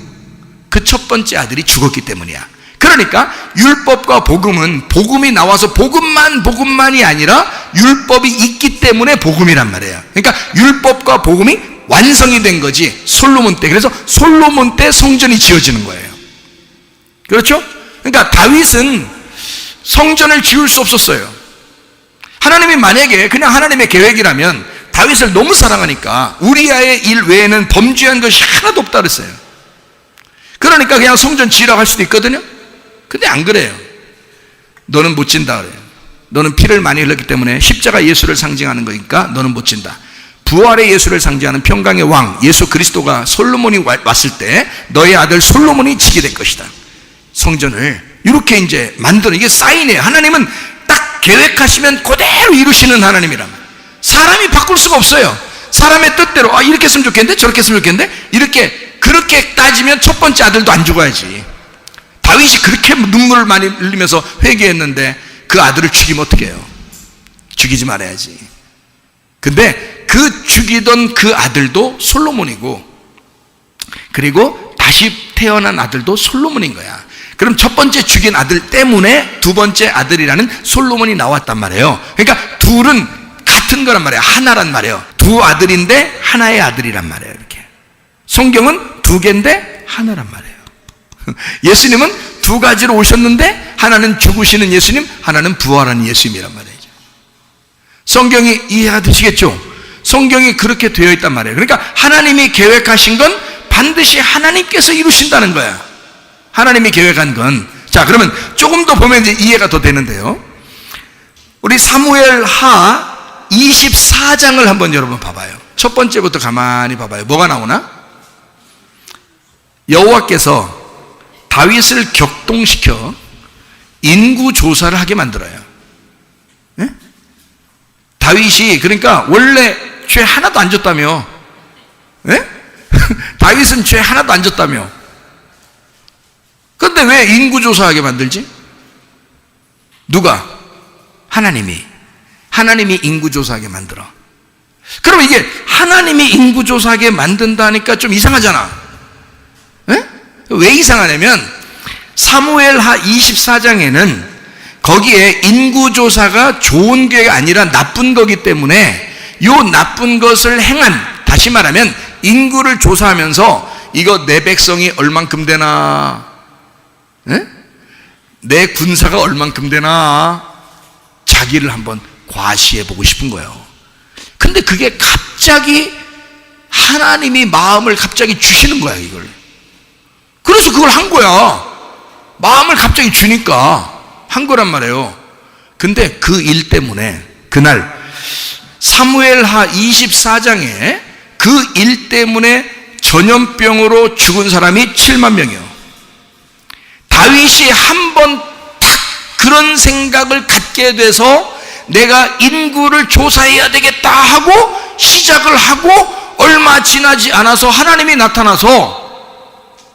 그 첫 번째 아들이 죽었기 때문이야. 그러니까 율법과 복음은 복음이 나와서 복음만이 아니라 율법이 있기 때문에 복음이란 말이에요. 그러니까 율법과 복음이 완성이 된 거지, 솔로몬 때. 그래서 솔로몬 때 성전이 지어지는 거예요. 그렇죠? 그러니까 다윗은 성전을 지을 수 없었어요. 하나님이 만약에 그냥 하나님의 계획이라면 다윗을 너무 사랑하니까 우리아의 일 외에는 범죄한 것이 하나도 없다 그랬어요. 그러니까 그냥 성전 지으라고 할 수도 있거든요. 근데 안 그래요. 너는 못 진다 그래요. 너는 피를 많이 흘렸기 때문에 십자가 예수를 상징하는 거니까 너는 못 진다. 부활의 예수를 상징하는 평강의 왕 예수 그리스도가 솔로몬이 왔을 때 너의 아들 솔로몬이 지게 될 것이다. 성전을 이렇게 이제 만드는, 이게 사인이에요. 하나님은 딱 계획하시면 그대로 이루시는 하나님이란 말이에요. 사람이 바꿀 수가 없어요. 사람의 뜻대로 이렇게 했으면 좋겠는데 저렇게 했으면 좋겠는데, 그렇게 따지면 첫 번째 아들도 안 죽어야지. 다윗이 그렇게 눈물을 많이 흘리면서 회개했는데 그 아들을 죽이면 어떻게 해요? 죽이지 말아야지. 근데 그 죽이던 그 아들도 솔로몬이고, 그리고 다시 태어난 아들도 솔로몬인 거야. 그럼 첫 번째 죽인 아들 때문에 두 번째 아들이라는 솔로몬이 나왔단 말이에요. 그러니까 둘은 같은 거란 말이에요. 하나란 말이에요. 두 아들인데 하나의 아들이란 말이에요. 이렇게 성경은 두 개인데 하나란 말이에요. 예수님은 두 가지로 오셨는데 하나는 죽으시는 예수님, 하나는 부활하는 예수님이란 말이죠. 성경이 이해하시겠죠? 성경이 그렇게 되어 있단 말이에요. 그러니까 하나님이 계획하신 건 반드시 하나님께서 이루신다는 거야. 하나님이 계획한 건. 자, 그러면 조금 더 보면 이제 이해가 더 되는데요. 우리 사무엘하 24장을 한번 여러분 봐봐요. 첫 번째부터 가만히 봐봐요. 뭐가 나오나? 여호와께서 다윗을 격동시켜 인구조사를 하게 만들어요. 네? 다윗이 그러니까 원래 죄 하나도 안 졌다며. 네? 다윗은 죄 하나도 안 졌다며. 근데 왜 인구조사하게 만들지? 누가? 하나님이 인구조사하게 만들어. 그럼 이게 하나님이 인구조사하게 만든다니까 좀 이상하잖아. 네? 왜 이상하냐면 사무엘하 24장에는 거기에 인구조사가 좋은 게 아니라 나쁜 거기 때문에 요 나쁜 것을 행한, 다시 말하면 인구를 조사하면서 이거 내 백성이 얼만큼 되나, 네? 내 군사가 얼만큼 되나 자기를 한번 과시해 보고 싶은 거예요. 근데 그게 갑자기 하나님이 마음을 갑자기 주시는 거야, 이걸. 그래서 그걸 한 거야. 마음을 갑자기 주니까 한 거란 말이에요. 근데 그 일 때문에 그날 사무엘하 24장에 그 일 때문에 전염병으로 죽은 사람이 7만 명이에요. 다윗이 한번 딱 그런 생각을 갖게 돼서 내가 인구를 조사해야 되겠다 하고 시작을 하고 얼마 지나지 않아서 하나님이 나타나서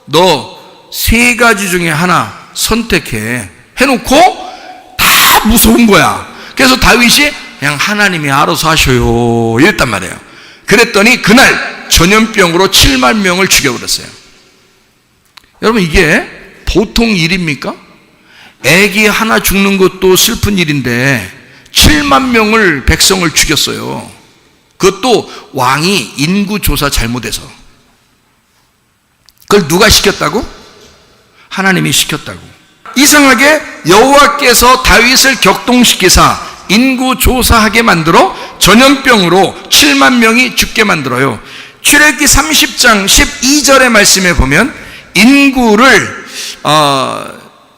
너 세 가지 중에 하나 선택해 해놓고 다 무서운 거야. 그래서 다윗이 그냥 하나님이 알아서 하셔요 이랬단 말이에요. 그랬더니 그날 전염병으로 7만 명을 죽여버렸어요. 여러분, 이게 보통 일입니까? 애기 하나 죽는 것도 슬픈 일인데 7만 명을 백성을 죽였어요. 그것도 왕이 인구조사 잘못해서. 그걸 누가 시켰다고? 하나님이 시켰다고. 이상하게 여호와께서 다윗을 격동시키사 인구조사하게 만들어 전염병으로 7만 명이 죽게 만들어요. 출애굽기 30장 12절의 말씀에 보면 인구를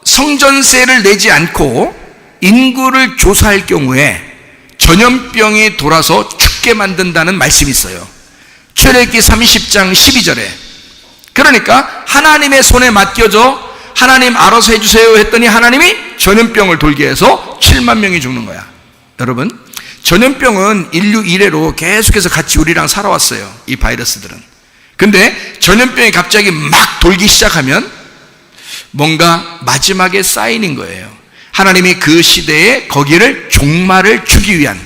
성전세를 내지 않고 인구를 조사할 경우에 전염병이 돌아서 죽게 만든다는 말씀이 있어요. 출애굽기 30장 12절에. 그러니까 하나님의 손에 맡겨져 하나님 알아서 해주세요 했더니 하나님이 전염병을 돌게 해서 7만 명이 죽는 거야. 여러분, 전염병은 인류 이래로 계속해서 같이 우리랑 살아왔어요. 이 바이러스들은. 근데 전염병이 갑자기 막 돌기 시작하면 뭔가 마지막에 사인인 거예요. 하나님이 그 시대에 거기를 종말을 주기 위한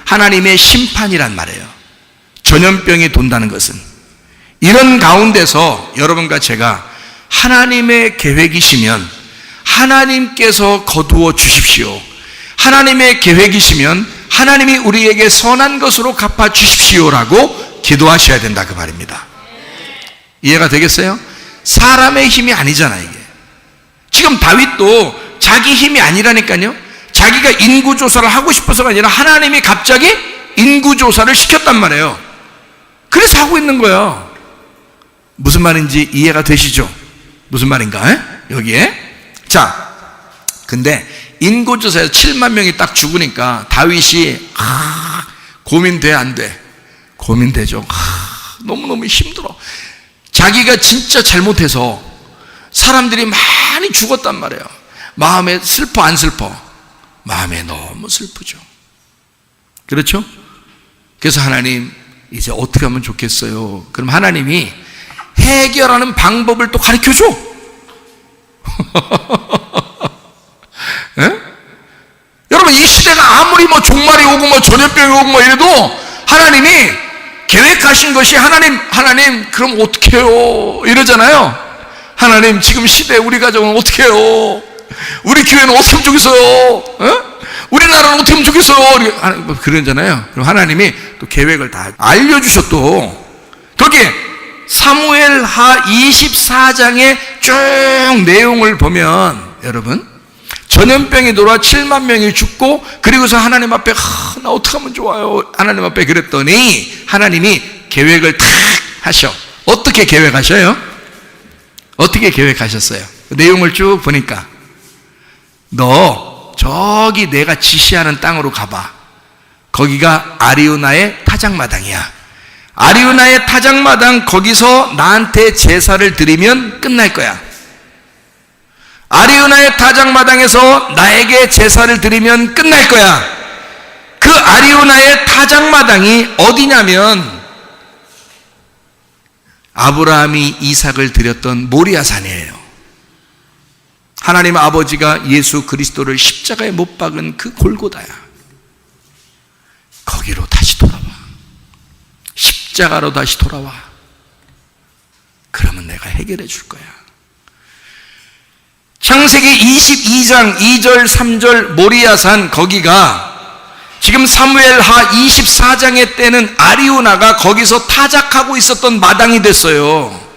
하나님의 심판이란 말이에요. 전염병이 돈다는 것은. 이런 가운데서 여러분과 제가 하나님의 계획이시면 하나님께서 거두어 주십시오. 하나님의 계획이시면 하나님이 우리에게 선한 것으로 갚아 주십시오라고 기도하셔야 된다 그 말입니다. 이해가 되겠어요? 사람의 힘이 아니잖아 이게. 지금 다윗도 자기 힘이 아니라니까요. 자기가 인구조사를 하고 싶어서가 아니라 하나님이 갑자기 인구조사를 시켰단 말이에요. 그래서 하고 있는 거야. 무슨 말인지 이해가 되시죠? 무슨 말인가? 여기에. 자, 근데 인구조사에서 7만 명이 딱 죽으니까 다윗이 고민돼 안 돼? 고민되죠. 너무너무 힘들어. 자기가 진짜 잘못해서 사람들이 많이 죽었단 말이에요. 마음에 슬퍼 안 슬퍼? 마음에 너무 슬프죠. 그렇죠? 그래서 하나님 이제 어떻게 하면 좋겠어요? 그럼 하나님이 해결하는 방법을 또 가르쳐줘. 예? 여러분 이 시대가 아무리 뭐 종말이 오고 뭐 전염병이 오고 뭐 이래도 하나님이 계획하신 것이 하나님 그럼 어떻게 해요? 이러잖아요. 하나님 지금 시대 우리 가정은 어떻게 해요? 우리 교회는 어떻게 하면 좋겠어요? 우리나라는 어떻게 하면 좋겠어요? 그러잖아요. 그럼 하나님이 또 계획을 다 알려주셔 또. 거기에 사무엘하 24장의 쭉 내용을 보면 여러분 전염병이 돌아 7만 명이 죽고 그리고서 하나님 앞에 나 어떻게 하면 좋아요? 하나님 앞에 그랬더니 하나님이 계획을 탁 하셔. 어떻게 계획하셔요? 어떻게 계획하셨어요? 내용을 쭉 보니까 너 저기 내가 지시하는 땅으로 가봐. 거기가 아리우나의 타작마당이야. 아리우나의 타작마당 거기서 나한테 제사를 드리면 끝날 거야. 아리우나의 타작마당에서 나에게 제사를 드리면 끝날 거야. 그 아리우나의 타작마당이 어디냐면 아브라함이 이삭을 드렸던 모리아산이에요. 하나님 아버지가 예수 그리스도를 십자가에 못 박은 그 골고다야. 거기로 다시 돌아와. 십자가로 다시 돌아와. 그러면 내가 해결해 줄 거야. 창세기 22장 2절 3절 모리아산 거기가 지금 사무엘하 24장의 때는 아리우나가 거기서 타작하고 있었던 마당이 됐어요.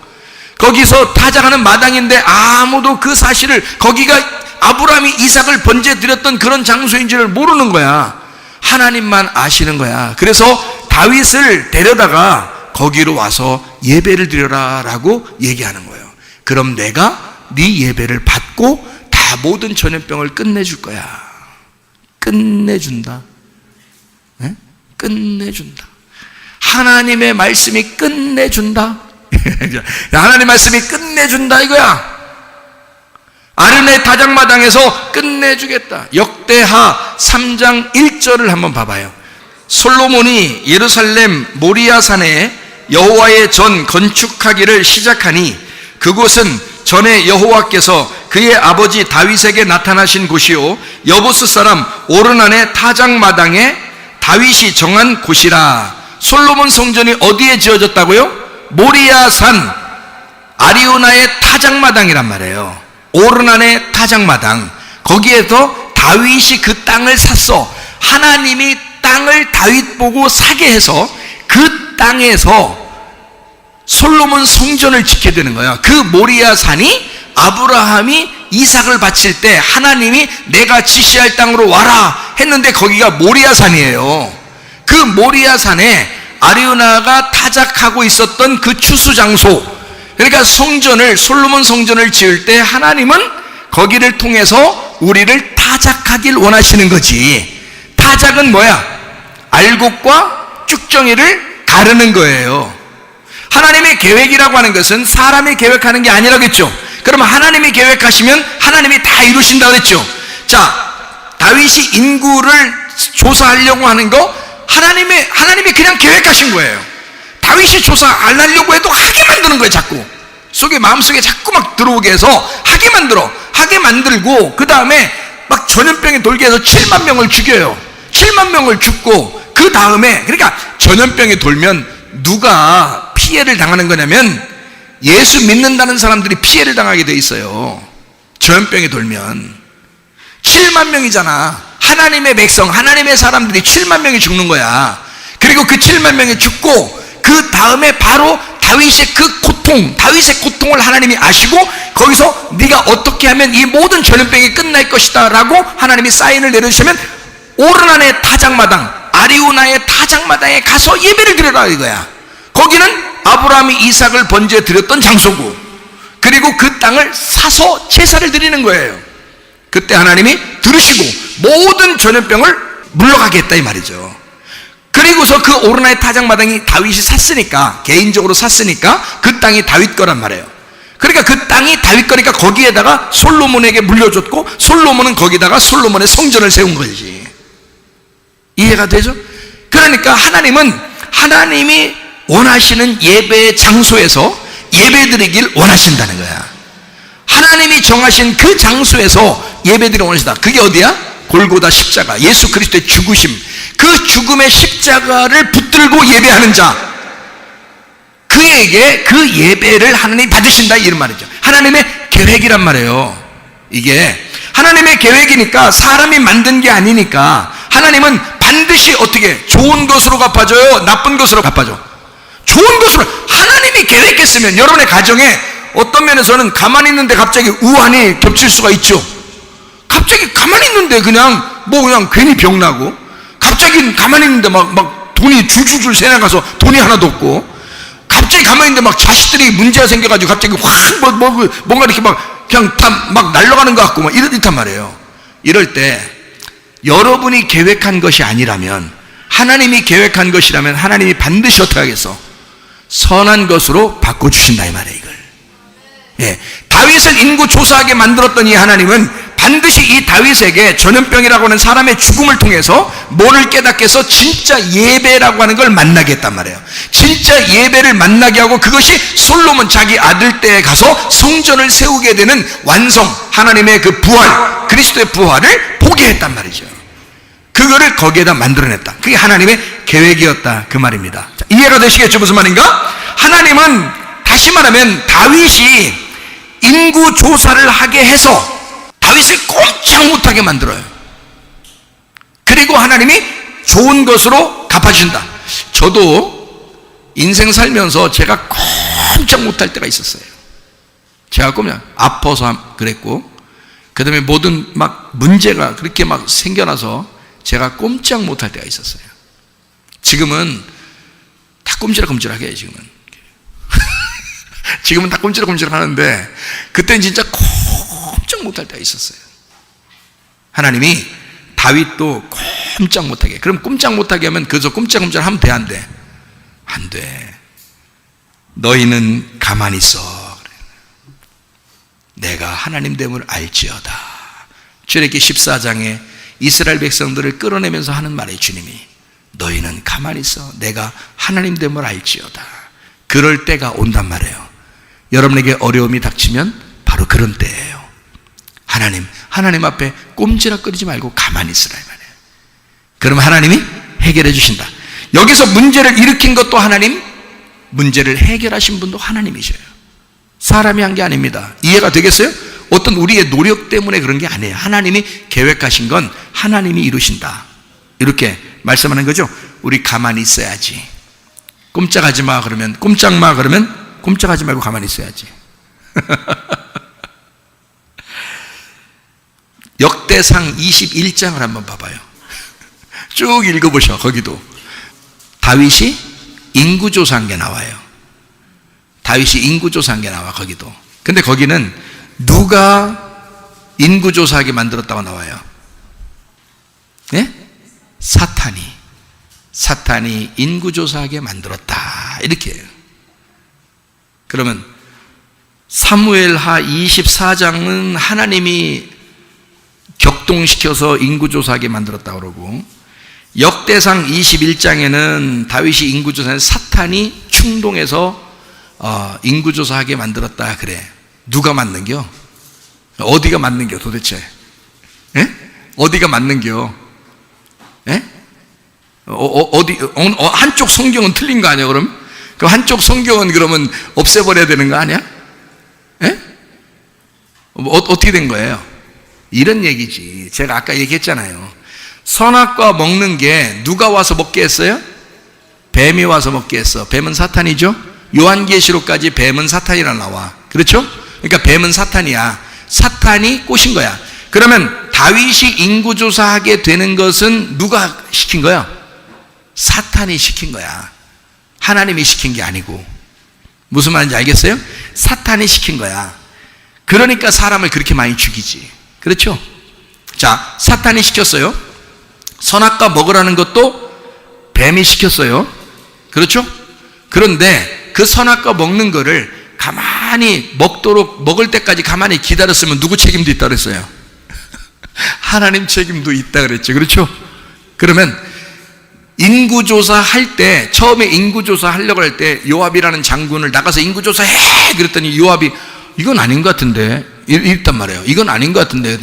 거기서 타작하는 마당인데 아무도 그 사실을 거기가 아브라함이 이삭을 번제 드렸던 그런 장소인지를 모르는 거야. 하나님만 아시는 거야. 그래서 다윗을 데려다가 거기로 와서 예배를 드려라 라고 얘기하는 거예요. 그럼 내가 네 예배를 받고 다 모든 전염병을 끝내줄 거야. 끝내준다. 네? 끝내준다. 하나님의 말씀이 끝내준다. 하나님 말씀이 끝내준다 이거야. 아르네 타작마당에서 끝내주겠다. 역대하 3장 1절을 한번 봐봐요. 솔로몬이 예루살렘 모리아산에 여호와의 전 건축하기를 시작하니 그곳은 전에 여호와께서 그의 아버지 다윗에게 나타나신 곳이요 여부스 사람 오르난의 타작마당에 다윗이 정한 곳이라. 솔로몬 성전이 어디에 지어졌다고요? 모리아산 아리우나의 타작마당이란 말이에요. 오르난의 타작마당. 거기에서 다윗이 그 땅을 샀어. 하나님이 땅을 다윗 보고 사게 해서 그 땅에서 솔로몬 성전을 짓게 되는 거야. 그 모리아산이 아브라함이 이삭을 바칠 때 하나님이 내가 지시할 땅으로 와라 했는데 거기가 모리아산이에요. 그 모리아산에 아리우나가 타작하고 있었던 그 추수 장소. 그러니까 성전을 솔로몬 성전을 지을 때 하나님은 거기를 통해서 우리를 타작하길 원하시는 거지. 타작은 뭐야? 알곡과 쭉정이를 가르는 거예요. 하나님의 계획이라고 하는 것은 사람이 계획하는 게 아니라겠죠. 그러면 하나님이 계획하시면 하나님이 다 이루신다 그랬죠. 자, 다윗이 인구를 조사하려고 하는 거 하나님이 그냥 계획하신 거예요. 다윗이 조사 안 하려고 해도 하게 만드는 거예요. 자꾸 마음속에 자꾸 막 들어오게 해서 하게 만들고 그 다음에 막 전염병이 돌게 해서 7만 명을 죽여요. 7만 명을 죽고 그 다음에 그러니까 전염병이 돌면 누가 피해를 당하는 거냐면 예수 믿는다는 사람들이 피해를 당하게 돼 있어요. 전염병이 돌면 7만 명이잖아. 하나님의 백성, 하나님의 사람들이 7만 명이 죽는 거야. 그리고 그 7만 명이 죽고 그 다음에 바로 다윗의 그 고통, 다윗의 고통을 하나님이 아시고 거기서 네가 어떻게 하면 이 모든 전염병이 끝날 것이다 라고 하나님이 사인을 내려주시면 오르난의 타작마당, 아리우나의 타작마당에 가서 예배를 드려라 이거야. 거기는 아브라함이 이삭을 번제에 드렸던 장소고, 그리고 그 땅을 사서 제사를 드리는 거예요. 그때 하나님이 들으시고 모든 전염병을 물러가게 했다 이 말이죠. 그리고서 그 오르나의 타작마당이 다윗이 샀으니까, 개인적으로 샀으니까 그 땅이 다윗 거란 말이에요. 그러니까 그 땅이 다윗 거니까 거기에다가 솔로몬에게 물려줬고, 솔로몬은 거기다가 솔로몬의 성전을 세운 거지. 이해가 되죠? 그러니까 하나님은 하나님이 원하시는 예배의 장소에서 예배 드리길 원하신다는 거야. 하나님이 정하신 그 장소에서 예배 드리길 원하신다. 그게 어디야? 골고다 십자가, 예수 그리스도의 죽으심, 그 죽음의 십자가를 붙들고 예배하는 자, 그에게 그 예배를 하나님이 받으신다 이런 말이죠. 하나님의 계획이란 말이에요. 이게 하나님의 계획이니까, 사람이 만든 게 아니니까 하나님은 반드시 어떻게 좋은 것으로 갚아줘요? 나쁜 것으로 갚아줘? 좋은 것으로. 하나님이 계획했으면 여러분의 가정에 어떤 면에서는 가만히 있는데 갑자기 우환이 겹칠 수가 있죠. 갑자기 가만히 있는데 그냥 괜히 병나고, 갑자기 가만히 있는데 막 돈이 줄줄줄 새나가서 돈이 하나도 없고, 갑자기 가만히 있는데 막 자식들이 문제가 생겨가지고 갑자기 확 뭔가 이렇게 막 그냥 다 막 날아가는 것 같고 막 이렇단 말이에요. 이럴 때 여러분이 계획한 것이 아니라면, 하나님이 계획한 것이라면 하나님이 반드시 어떻게 하겠어? 선한 것으로 바꿔주신다 이 말이에요. 이걸. 예, 다윗을 인구 조사하게 만들었던 이 하나님은 반드시 이 다윗에게 전염병이라고 하는 사람의 죽음을 통해서 뭐를 깨닫게 해서 진짜 예배라고 하는 걸 만나게 했단 말이에요. 진짜 예배를 만나게 하고, 그것이 솔로몬 자기 아들 때에 가서 성전을 세우게 되는 완성, 하나님의 그 부활, 그리스도의 부활을 보게 했단 말이죠. 그거를 거기에다 만들어냈다. 그게 하나님의 계획이었다 그 말입니다. 자, 이해가 되시겠죠? 무슨 말인가? 하나님은 다시 말하면 다윗이 인구 조사를 하게 해서 다윗을 꼼짝 못하게 만들어요. 그리고 하나님이 좋은 것으로 갚아주신다. 저도 인생 살면서 제가 꼼짝 못할 때가 있었어요. 제가 그냥 아파서 그랬고, 그 다음에 모든 막 문제가 그렇게 막 생겨나서 제가 꼼짝 못할 때가 있었어요. 지금은 다 꼼지락꼼지락 해요. 지금은 다 꼼지락꼼지락 하는데, 그때는 진짜 꼼짝 못할 때가 있었어요. 하나님이 다윗도 꼼짝 못하게, 그럼 꼼짝 못하게 하면 그저 꼼짝꼼짝 하면 돼, 안 돼? 안 돼. 너희는 가만히 있어. 내가 하나님 됨을 알지어다. 출애굽기 14장에 이스라엘 백성들을 끌어내면서 하는 말이에요. 주님이 너희는 가만히 있어. 내가 하나님 됨을 알지어다. 그럴 때가 온단 말이에요. 여러분에게 어려움이 닥치면 바로 그런 때예요. 하나님 앞에 꼼지락거리지 말고 가만히 있으라 이 말이에요. 그러면 하나님이 해결해 주신다. 여기서 문제를 일으킨 것도 하나님, 문제를 해결하신 분도 하나님이셔요. 사람이 한 게 아닙니다. 이해가 되겠어요? 어떤 우리의 노력 때문에 그런 게 아니에요. 하나님이 계획하신 건 하나님이 이루신다, 이렇게 말씀하는 거죠. 우리 가만히 있어야지. 꼼짝하지 마 그러면 꼼짝하지 말고 가만히 있어야지. 역대상 21장을 한번 봐봐요. 쭉 읽어보셔. 거기도 다윗이 인구조사한 게 나와요. 다윗이 인구조사한 게 나와. 거기도. 근데 거기는 누가 인구조사하게 만들었다고 나와요? 네? 사탄이 인구조사하게 만들었다, 이렇게 해요. 그러면 사무엘하 24장은 하나님이 격동시켜서 인구조사하게 만들었다고 그러고, 역대상 21장에는 다윗이 인구조사한 사탄이 충동해서 인구조사하게 만들었다 그래. 누가 맞는겨? 어디가 맞는겨 도대체? 에? 어디가 맞는겨? 에? 어디 한쪽 성경은 틀린 거 아니야 그럼? 그 한쪽 성경은 그러면 없애버려야 되는 거 아니야? 예? 어떻게 된 거예요? 이런 얘기지. 제가 아까 얘기했잖아요. 선악과 먹는 게 누가 와서 먹게 했어요? 뱀이 와서 먹게 했어. 뱀은 사탄이죠? 요한계시록까지 뱀은 사탄이라 나와. 그렇죠? 그러니까 뱀은 사탄이야. 사탄이 꼬신 거야. 그러면 다윗이 인구조사하게 되는 것은 누가 시킨 거야? 사탄이 시킨 거야. 하나님이 시킨 게 아니고. 무슨 말인지 알겠어요? 사탄이 시킨 거야. 그러니까 사람을 그렇게 많이 죽이지. 그렇죠? 자, 사탄이 시켰어요. 선악과 먹으라는 것도 뱀이 시켰어요. 그렇죠? 그런데 그 선악과 먹는 거를 가만히 먹을 때까지 가만히 기다렸으면 누구 책임도 있다 그랬어요? 하나님 책임도 있다 그랬죠. 그렇죠? 그러면 인구조사 할 때, 처음에 인구조사 하려고 할 때 요압이라는 장군을 나가서 인구조사 해! 그랬더니 요압이 이건 아닌 것 같은데 이랬단 말이에요. 이건 아닌 것 같은데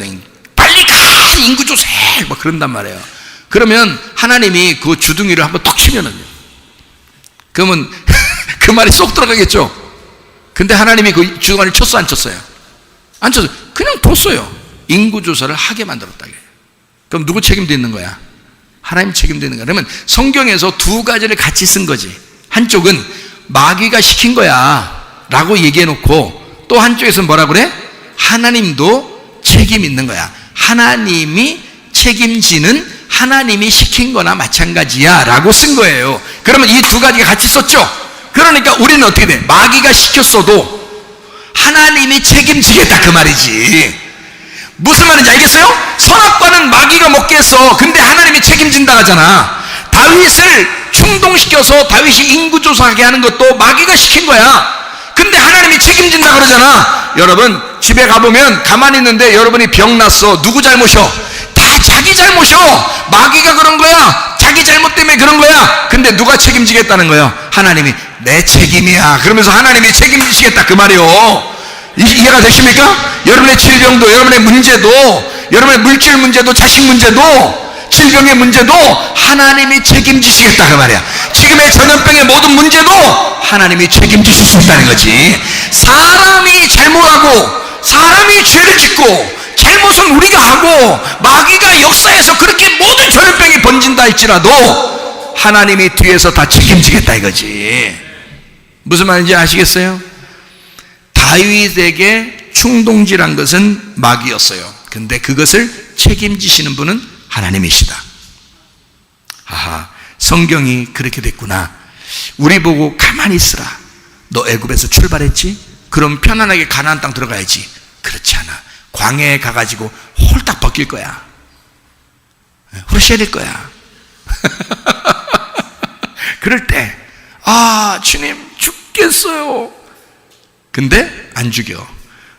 빨리 가! 인구조사 해! 막 그런단 말이에요. 그러면 하나님이 그 주둥이를 한번 톡 치면은요, 그러면 그 말이 쏙 들어가겠죠. 근데 하나님이 그 주둥이를 쳤어 안 쳤어요? 안 쳤어요. 그냥 뒀어요. 인구조사를 하게 만들었다. 그럼 누구 책임도 있는 거야? 하나님 책임도 있는 거야. 그러면 성경에서 두 가지를 같이 쓴 거지. 한쪽은 마귀가 시킨 거야 라고 얘기해 놓고, 또 한쪽에서는 뭐라 그래? 하나님도 책임 있는 거야. 하나님이 책임지는, 하나님이 시킨 거나 마찬가지야 라고 쓴 거예요. 그러면 이 두 가지가 같이 썼죠. 그러니까 우리는 어떻게 돼? 마귀가 시켰어도 하나님이 책임지겠다 그 말이지. 무슨 말인지 알겠어요? 선악과는 마귀가 먹게 했어. 근데 하나님이 책임진다 하잖아. 다윗을 충동시켜서 다윗이 인구조사하게 하는 것도 마귀가 시킨 거야. 근데 하나님이 책임진다 그러잖아. 여러분 집에 가보면 가만히 있는데 여러분이 병났어. 누구 잘못이요? 다 자기 잘못이요. 마귀가 그런 거야. 자기 잘못 때문에 그런 거야. 근데 누가 책임지겠다는 거예요? 하나님이. 내 책임이야. 그러면서 하나님이 책임지시겠다 그 말이요. 이해가 되십니까? 여러분의 질병도, 여러분의 문제도, 여러분의 물질 문제도, 자식 문제도, 질병의 문제도 하나님이 책임지시겠다 그 말이야. 지금의 전염병의 모든 문제도 하나님이 책임지실 수 있다는 거지. 사람이 잘못하고 사람이 죄를 짓고 잘못은 우리가 하고 마귀가 역사에서 그렇게 모든 전염병이 번진다 할지라도 하나님이 뒤에서 다 책임지겠다 이거지. 무슨 말인지 아시겠어요? 다윗에게 충동질한 것은 마귀였어요. 근데 그것을 책임지시는 분은 하나님이시다. 아하, 성경이 그렇게 됐구나. 우리 보고 가만히 있으라. 너 애굽에서 출발했지? 그럼 편안하게 가나안 땅 들어가야지. 그렇지 않아. 광야에 가가지고 홀딱 벗길 거야. 후르시릴 거야. 그럴 때, 아, 주님 죽겠어요. 근데 안 죽여.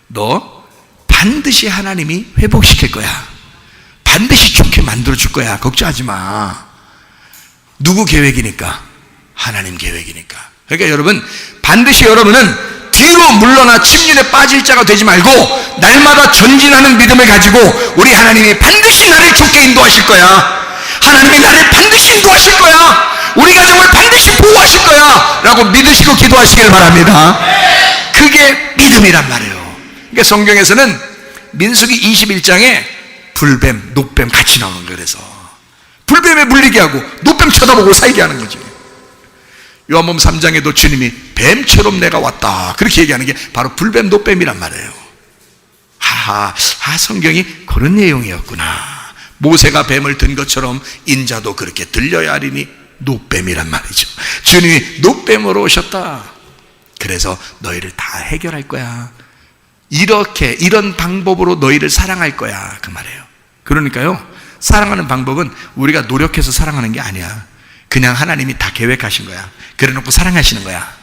너 반드시 하나님이 회복시킬 거야. 반드시 좋게 만들어줄 거야. 걱정하지 마. 누구 계획이니까? 하나님 계획이니까. 그러니까 여러분, 반드시 여러분은 뒤로 물러나 침륜에 빠질 자가 되지 말고 날마다 전진하는 믿음을 가지고 우리 하나님이 반드시 나를 좋게 인도하실 거야. 하나님이 나를 반드시 인도하실 거야. 우리 가정을 반드시 보호하실 거야 라고 믿으시고 기도하시길 바랍니다. 그게 믿음이란 말이에요. 그러니까 성경에서는 민수기 21장에 불뱀, 녹뱀 같이 나오는 거예요. 그래서 불뱀에 물리게 하고 녹뱀 쳐다보고 살게 하는 거지. 요한복음 3장에도 주님이 뱀처럼 내가 왔다 그렇게 얘기하는 게 바로 불뱀, 녹뱀이란 말이에요. 성경이 그런 내용이었구나. 모세가 뱀을 든 것처럼 인자도 그렇게 들려야 하리니 녹뱀이란 말이죠. 주님이 녹뱀으로 오셨다. 그래서 너희를 다 해결할 거야. 이런 방법으로 너희를 사랑할 거야 그 말이에요. 그러니까요, 사랑하는 방법은 우리가 노력해서 사랑하는 게 아니야. 그냥 하나님이 다 계획하신 거야. 그래 놓고 사랑하시는 거야.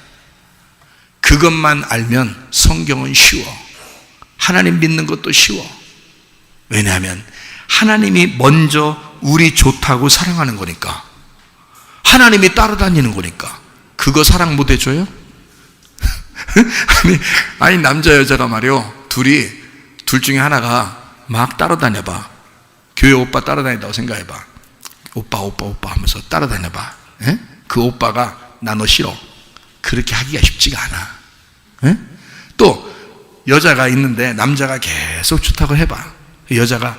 그것만 알면 성경은 쉬워. 하나님 믿는 것도 쉬워. 왜냐하면 하나님이 먼저 우리 좋다고 사랑하는 거니까. 하나님이 따라다니는 거니까. 그거 사랑 못 해줘요? 아니 남자 여자가 말이요, 둘 중에 하나가 막 따라다녀봐. 교회 오빠 따라다닌다고 생각해봐. 오빠 하면서 따라다녀봐. 에? 그 오빠가 나 너 싫어. 그렇게 하기가 쉽지가 않아. 에? 또 여자가 있는데 남자가 계속 좋다고 해봐. 여자가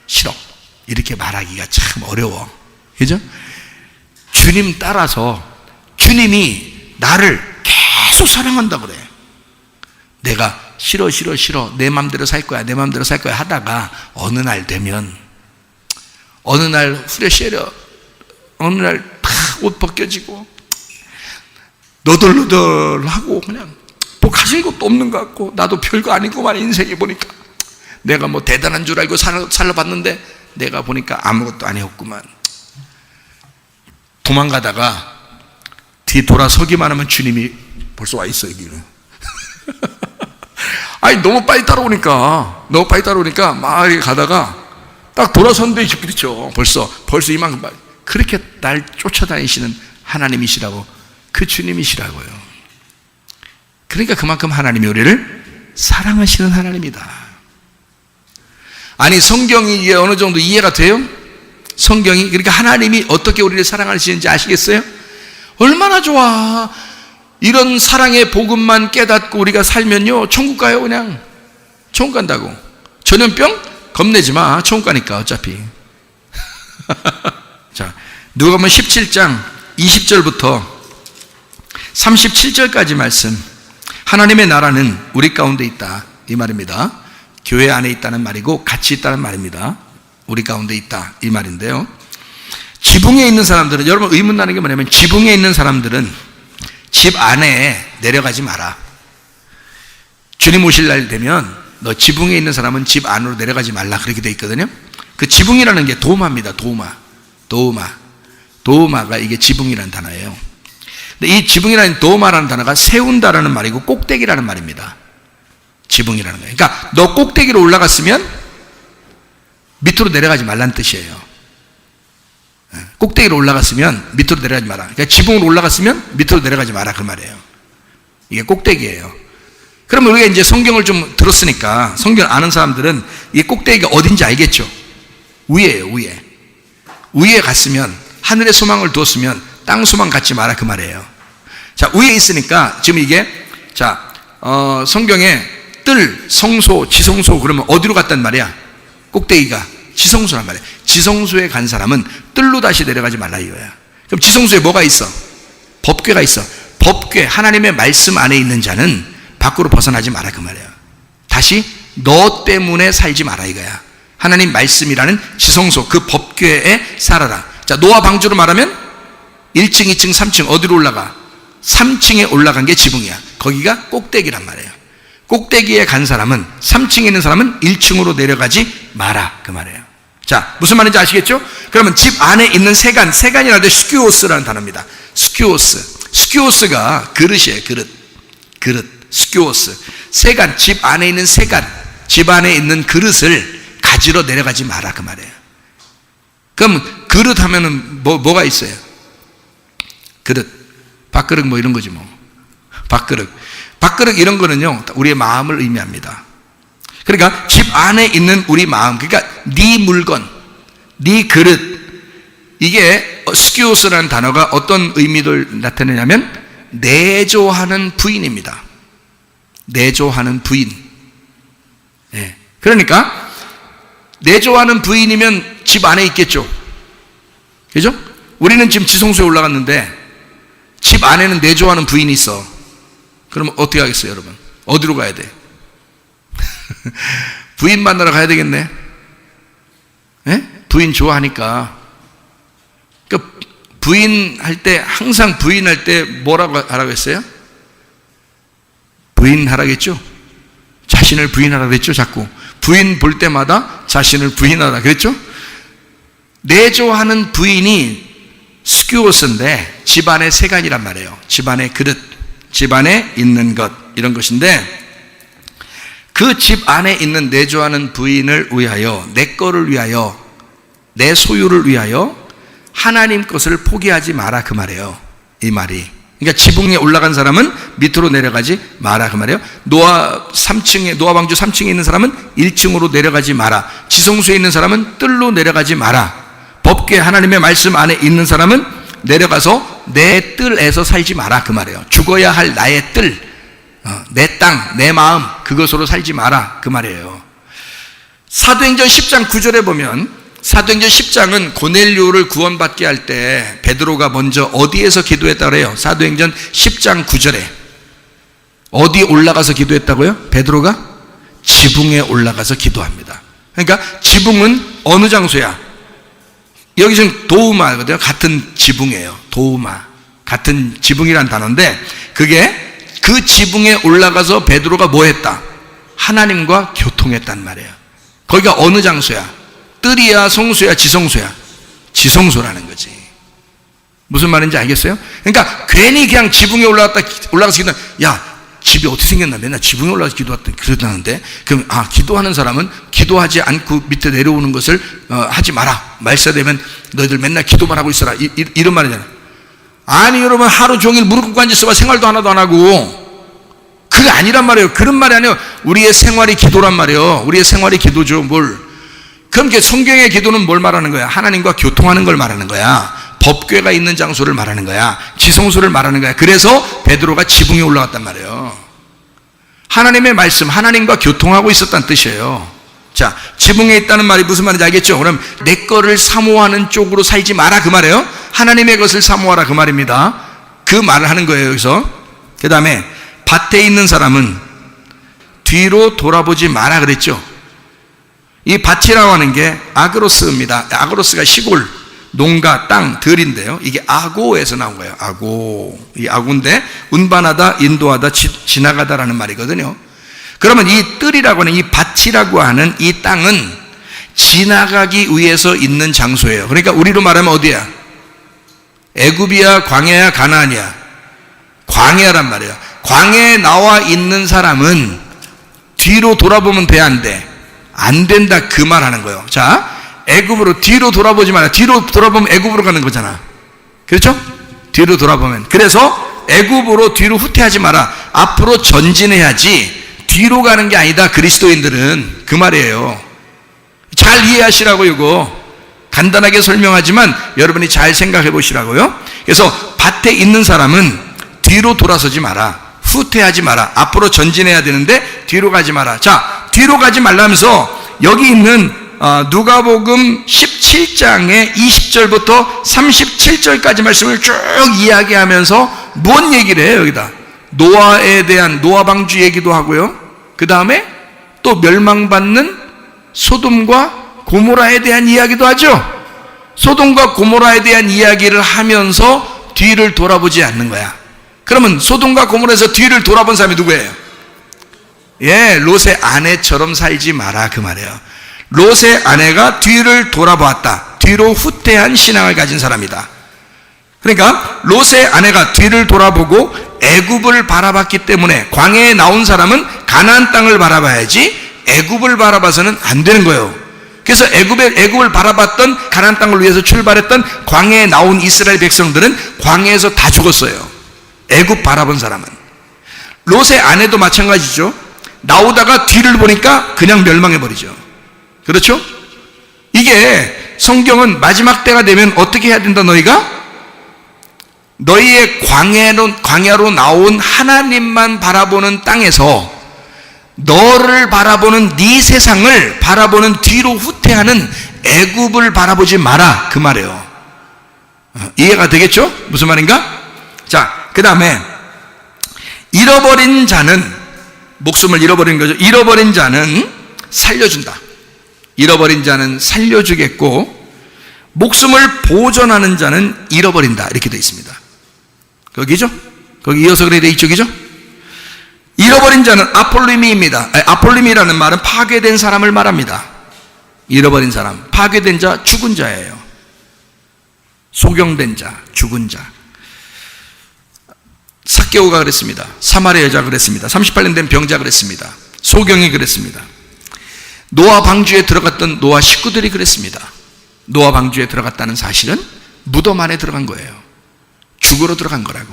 싫어 이렇게 말하기가 참 어려워. 그죠? 주님 따라서 주님이 나를 계속 사랑한다 그래. 내가 싫어 내 맘대로 살 거야 하다가 어느 날 되면, 어느 날 후레쉬려, 어느 날 팍 옷 벗겨지고 너덜너덜하고 그냥 뭐 가진 것도 없는 것 같고, 나도 별거 아니구만 인생이 보니까. 내가 뭐 대단한 줄 알고 살아봤는데 내가 보니까 아무것도 아니었구만. 도망가다가 뒤 돌아서기만 하면 주님이 벌써 와 있어 여기는. 아니 너무 빨리 따라오니까 막 이렇게 가다가 딱 돌아섰는데 그렇죠. 벌써 이만큼. 그렇게 날 쫓아다니시는 하나님이시라고, 그 주님이시라고요. 그러니까 그만큼 하나님이 우리를 사랑하시는 하나님이다. 아니 성경이 이게 어느 정도 이해가 돼요? 성경이, 그러니까 하나님이 어떻게 우리를 사랑하시는지 아시겠어요? 얼마나 좋아. 이런 사랑의 복음만 깨닫고 우리가 살면요 천국 가요. 그냥 천국 간다고. 전염병? 겁내지 마. 천국 가니까 어차피. 자, 누가복음 17장 20절부터 37절까지 말씀. 하나님의 나라는 우리 가운데 있다 이 말입니다. 교회 안에 있다는 말이고 같이 있다는 말입니다. 우리 가운데 있다 이 말인데요, 지붕에 있는 사람들은, 여러분 의문 나는 게 뭐냐면, 지붕에 있는 사람들은 집 안에 내려가지 마라. 주님 오실 날 되면 너 지붕에 있는 사람은 집 안으로 내려가지 말라 그렇게 돼 있거든요. 그 지붕이라는 게 도마입니다. 도마가 이게 지붕이라는 단어예요. 근데 이 지붕이라는 도마라는 단어가 세운다라는 말이고 꼭대기라는 말입니다. 지붕이라는 거예요. 그러니까 너 꼭대기로 올라갔으면 밑으로 내려가지 말라는 뜻이에요. 꼭대기로 올라갔으면 밑으로 내려가지 마라. 그러니까 지붕으로 올라갔으면 밑으로 내려가지 마라 그 말이에요. 이게 꼭대기예요. 그러면 우리가 이제 성경을 좀 들었으니까, 성경 아는 사람들은 이 꼭대기가 어딘지 알겠죠? 위에요, 위에. 위에 갔으면, 하늘의 소망을 두었으면 땅 소망 갖지 마라 그 말이에요. 자, 위에 있으니까 지금 이게, 자, 성경에 뜰, 성소, 지성소 그러면 어디로 갔단 말이야? 꼭대기가 지성소란 말이야. 지성소에 간 사람은 뜰로 다시 내려가지 말라 이거야. 그럼 지성소에 뭐가 있어? 법궤가 있어. 법궤, 하나님의 말씀 안에 있는 자는 밖으로 벗어나지 마라 그 말이야. 다시 너 때문에 살지 마라 이거야. 하나님 말씀이라는 지성소, 그 법궤에 살아라. 자, 노아 방주로 말하면 1층, 2층, 3층 어디로 올라가? 3층에 올라간 게 지붕이야. 거기가 꼭대기란 말이에요. 꼭대기에 간 사람은, 3층에 있는 사람은 1층으로 내려가지 마라 그 말이에요. 자, 무슨 말인지 아시겠죠? 그러면 집 안에 있는 세간이라는 데 스큐오스라는 단어입니다. 스큐오스가 그릇이에요. 그릇 스큐오스. 세간, 집 안에 있는 세간, 집 안에 있는 그릇을 가지러 내려가지 마라 그 말이에요. 그럼 그릇 하면은 뭐가 있어요? 그릇, 밥그릇 뭐 이런 거지 뭐. 밥그릇 이런 거는요 우리의 마음을 의미합니다. 그러니까 집 안에 있는 우리 마음, 그러니까 네 물건, 네 그릇, 이게 스키오스라는 단어가 어떤 의미를 나타내냐면 내조하는 부인입니다. 내조하는 부인. 네. 그러니까 내조하는 부인이면 집 안에 있겠죠. 그죠? 우리는 지금 지성소에 올라갔는데 집 안에는 내조하는 부인이 있어. 그러면 어떻게 하겠어요, 여러분? 어디로 가야 돼? 부인 만나러 가야 되겠네. 네? 부인 좋아하니까. 그러니까 부인 할 때, 항상 부인 할 때 뭐라고 하라고 했어요? 부인하라겠죠? 자신을 부인하라 그랬죠, 자꾸. 부인 볼 때마다 자신을 부인하라 그랬죠? 내조하는 부인이 스큐오스인데 집안의 세간이란 말이에요. 집안의 그릇, 집안에 있는 것, 이런 것인데, 그 집 안에 있는 내조하는 부인을 위하여, 내 거를 위하여, 내 소유를 위하여 하나님 것을 포기하지 마라 그 말이에요. 이 말이. 그러니까 지붕에 올라간 사람은 밑으로 내려가지 마라 그 말이에요. 노아 방주 3층에 있는 사람은 1층으로 내려가지 마라. 지성소에 있는 사람은 뜰로 내려가지 마라. 법궤, 하나님의 말씀 안에 있는 사람은 내려가서 내 뜰에서 살지 마라 그 말이에요. 죽어야 할 나의 뜰, 내 땅, 내 마음, 그것으로 살지 마라 그 말이에요. 사도행전 10장 9절에 보면, 사도행전 10장은 고넬료를 구원받게 할 때 베드로가 먼저 어디에서 기도했다고 해요? 사도행전 10장 9절에 어디 올라가서 기도했다고요? 베드로가 지붕에 올라가서 기도합니다. 그러니까 지붕은 어느 장소야? 여기 지금 도우마거든요. 같은 지붕이에요. 도우마, 같은 지붕이란 단어인데, 그게 그 지붕에 올라가서 베드로가 뭐 했다? 하나님과 교통했단 말이에요. 거기가 어느 장소야? 뜰이야, 성소야, 지성소야? 지성소라는 거지. 무슨 말인지 알겠어요? 그러니까 괜히 그냥 지붕에 올라가서 기도, 야, 집이 어떻게 생겼나? 맨날 지붕에 올라가서 기도했더니 그러다는데, 그럼 기도하는 사람은 기도하지 않고 밑에 내려오는 것을 하지 마라. 말세되면 너희들 맨날 기도만 하고 있어라. 이런 말이잖아. 아니 여러분, 하루 종일 무릎 꿇고 앉아있어봐. 생활도 하나도 안 하고. 그게 아니란 말이에요. 그런 말이 아니에요. 우리의 생활이 기도란 말이에요. 우리의 생활이 기도죠. 뭘? 그럼 성경의 기도는 뭘 말하는 거야? 하나님과 교통하는 걸 말하는 거야. 법궤가 있는 장소를 말하는 거야. 지성소를 말하는 거야. 그래서 베드로가 지붕에 올라갔단 말이에요. 하나님의 말씀, 하나님과 교통하고 있었다는 뜻이에요. 자, 지붕에 있다는 말이 무슨 말인지 알겠죠? 그럼 내 거를 사모하는 쪽으로 살지 마라 그 말이에요. 하나님의 것을 사모하라 그 말입니다. 그 말을 하는 거예요. 여기서 그 다음에 밭에 있는 사람은 뒤로 돌아보지 마라 그랬죠. 이 밭이라고 하는 게 아그로스입니다. 아그로스가 시골, 농가, 땅, 들인데요. 이게 아고에서 나온 거예요. 아고. 이 아고인데 운반하다, 인도하다, 지나가다라는 말이거든요. 그러면 이 뜰이라고 하는, 이 밭이라고 하는 이 땅은 지나가기 위해서 있는 장소예요. 그러니까 우리로 말하면 어디야? 애굽이야, 광야야, 가나안이야? 광야란 말이에요. 광야에 나와 있는 사람은 뒤로 돌아보면 돼, 안 돼? 안 된다 그 말 하는 거예요. 자, 애굽으로 뒤로 돌아보지 마라. 뒤로 돌아보면 애굽으로 가는 거잖아. 그렇죠? 뒤로 돌아보면. 그래서 애굽으로 뒤로 후퇴하지 마라. 앞으로 전진해야지 뒤로 가는 게 아니다. 그리스도인들은 그 말이에요. 잘 이해하시라고. 이거 간단하게 설명하지만 여러분이 잘 생각해 보시라고요. 그래서 밭에 있는 사람은 뒤로 돌아서지 마라. 후퇴하지 마라. 앞으로 전진해야 되는데 뒤로 가지 마라. 자, 뒤로 가지 말라면서 여기 있는 누가복음 17장의 20절부터 37절까지 말씀을 쭉 이야기하면서 뭔 얘기를 해요? 여기다 노아에 대한 노아 방주 얘기도 하고요. 그 다음에 또 멸망받는 소돔과 고모라에 대한 이야기도 하죠. 소돔과 고모라에 대한 이야기를 하면서 뒤를 돌아보지 않는 거야. 그러면 소돔과 고모라에서 뒤를 돌아본 사람이 누구예요? 예, 롯의 아내처럼 살지 마라 그 말이에요. 롯의 아내가 뒤를 돌아보았다. 뒤로 후퇴한 신앙을 가진 사람이다. 그러니까 롯의 아내가 뒤를 돌아보고 애굽을 바라봤기 때문에 광야에 나온 사람은 가나안 땅을 바라봐야지 애굽을 바라봐서는 안 되는 거예요. 그래서 애굽을 바라봤던 가나안 땅을 위해서 출발했던 광야에 나온 이스라엘 백성들은 광야에서 다 죽었어요. 애굽 바라본 사람은. 롯의 아내도 마찬가지죠. 나오다가 뒤를 보니까 그냥 멸망해버리죠. 그렇죠? 이게 성경은 마지막 때가 되면 어떻게 해야 된다? 너희의 광야로 나온 하나님만 바라보는 땅에서 너를 바라보는 네 세상을 바라보는 뒤로 후퇴하는 애굽을 바라보지 마라 그 말이에요. 이해가 되겠죠? 무슨 말인가? 자, 그 다음에 잃어버린 자는, 목숨을 잃어버린 거죠. 잃어버린 자는 살려준다. 잃어버린 자는 살려주겠고 목숨을 보존하는 자는 잃어버린다. 이렇게 되어 있습니다. 거기죠? 거기 이어서 그래야 돼. 이쪽이죠? 잃어버린 자는 아폴리미입니다. 아폴리미라는 말은 파괴된 사람을 말합니다. 잃어버린 사람, 파괴된 자, 죽은 자예요. 소경된 자, 죽은 자. 삭개오가 그랬습니다. 사마리아 여자가 그랬습니다. 38년 된 병자가 그랬습니다. 소경이 그랬습니다. 노아 방주에 들어갔던 노아 식구들이 그랬습니다. 노아 방주에 들어갔다는 사실은 무덤 안에 들어간 거예요. 죽으러 들어간 거라고.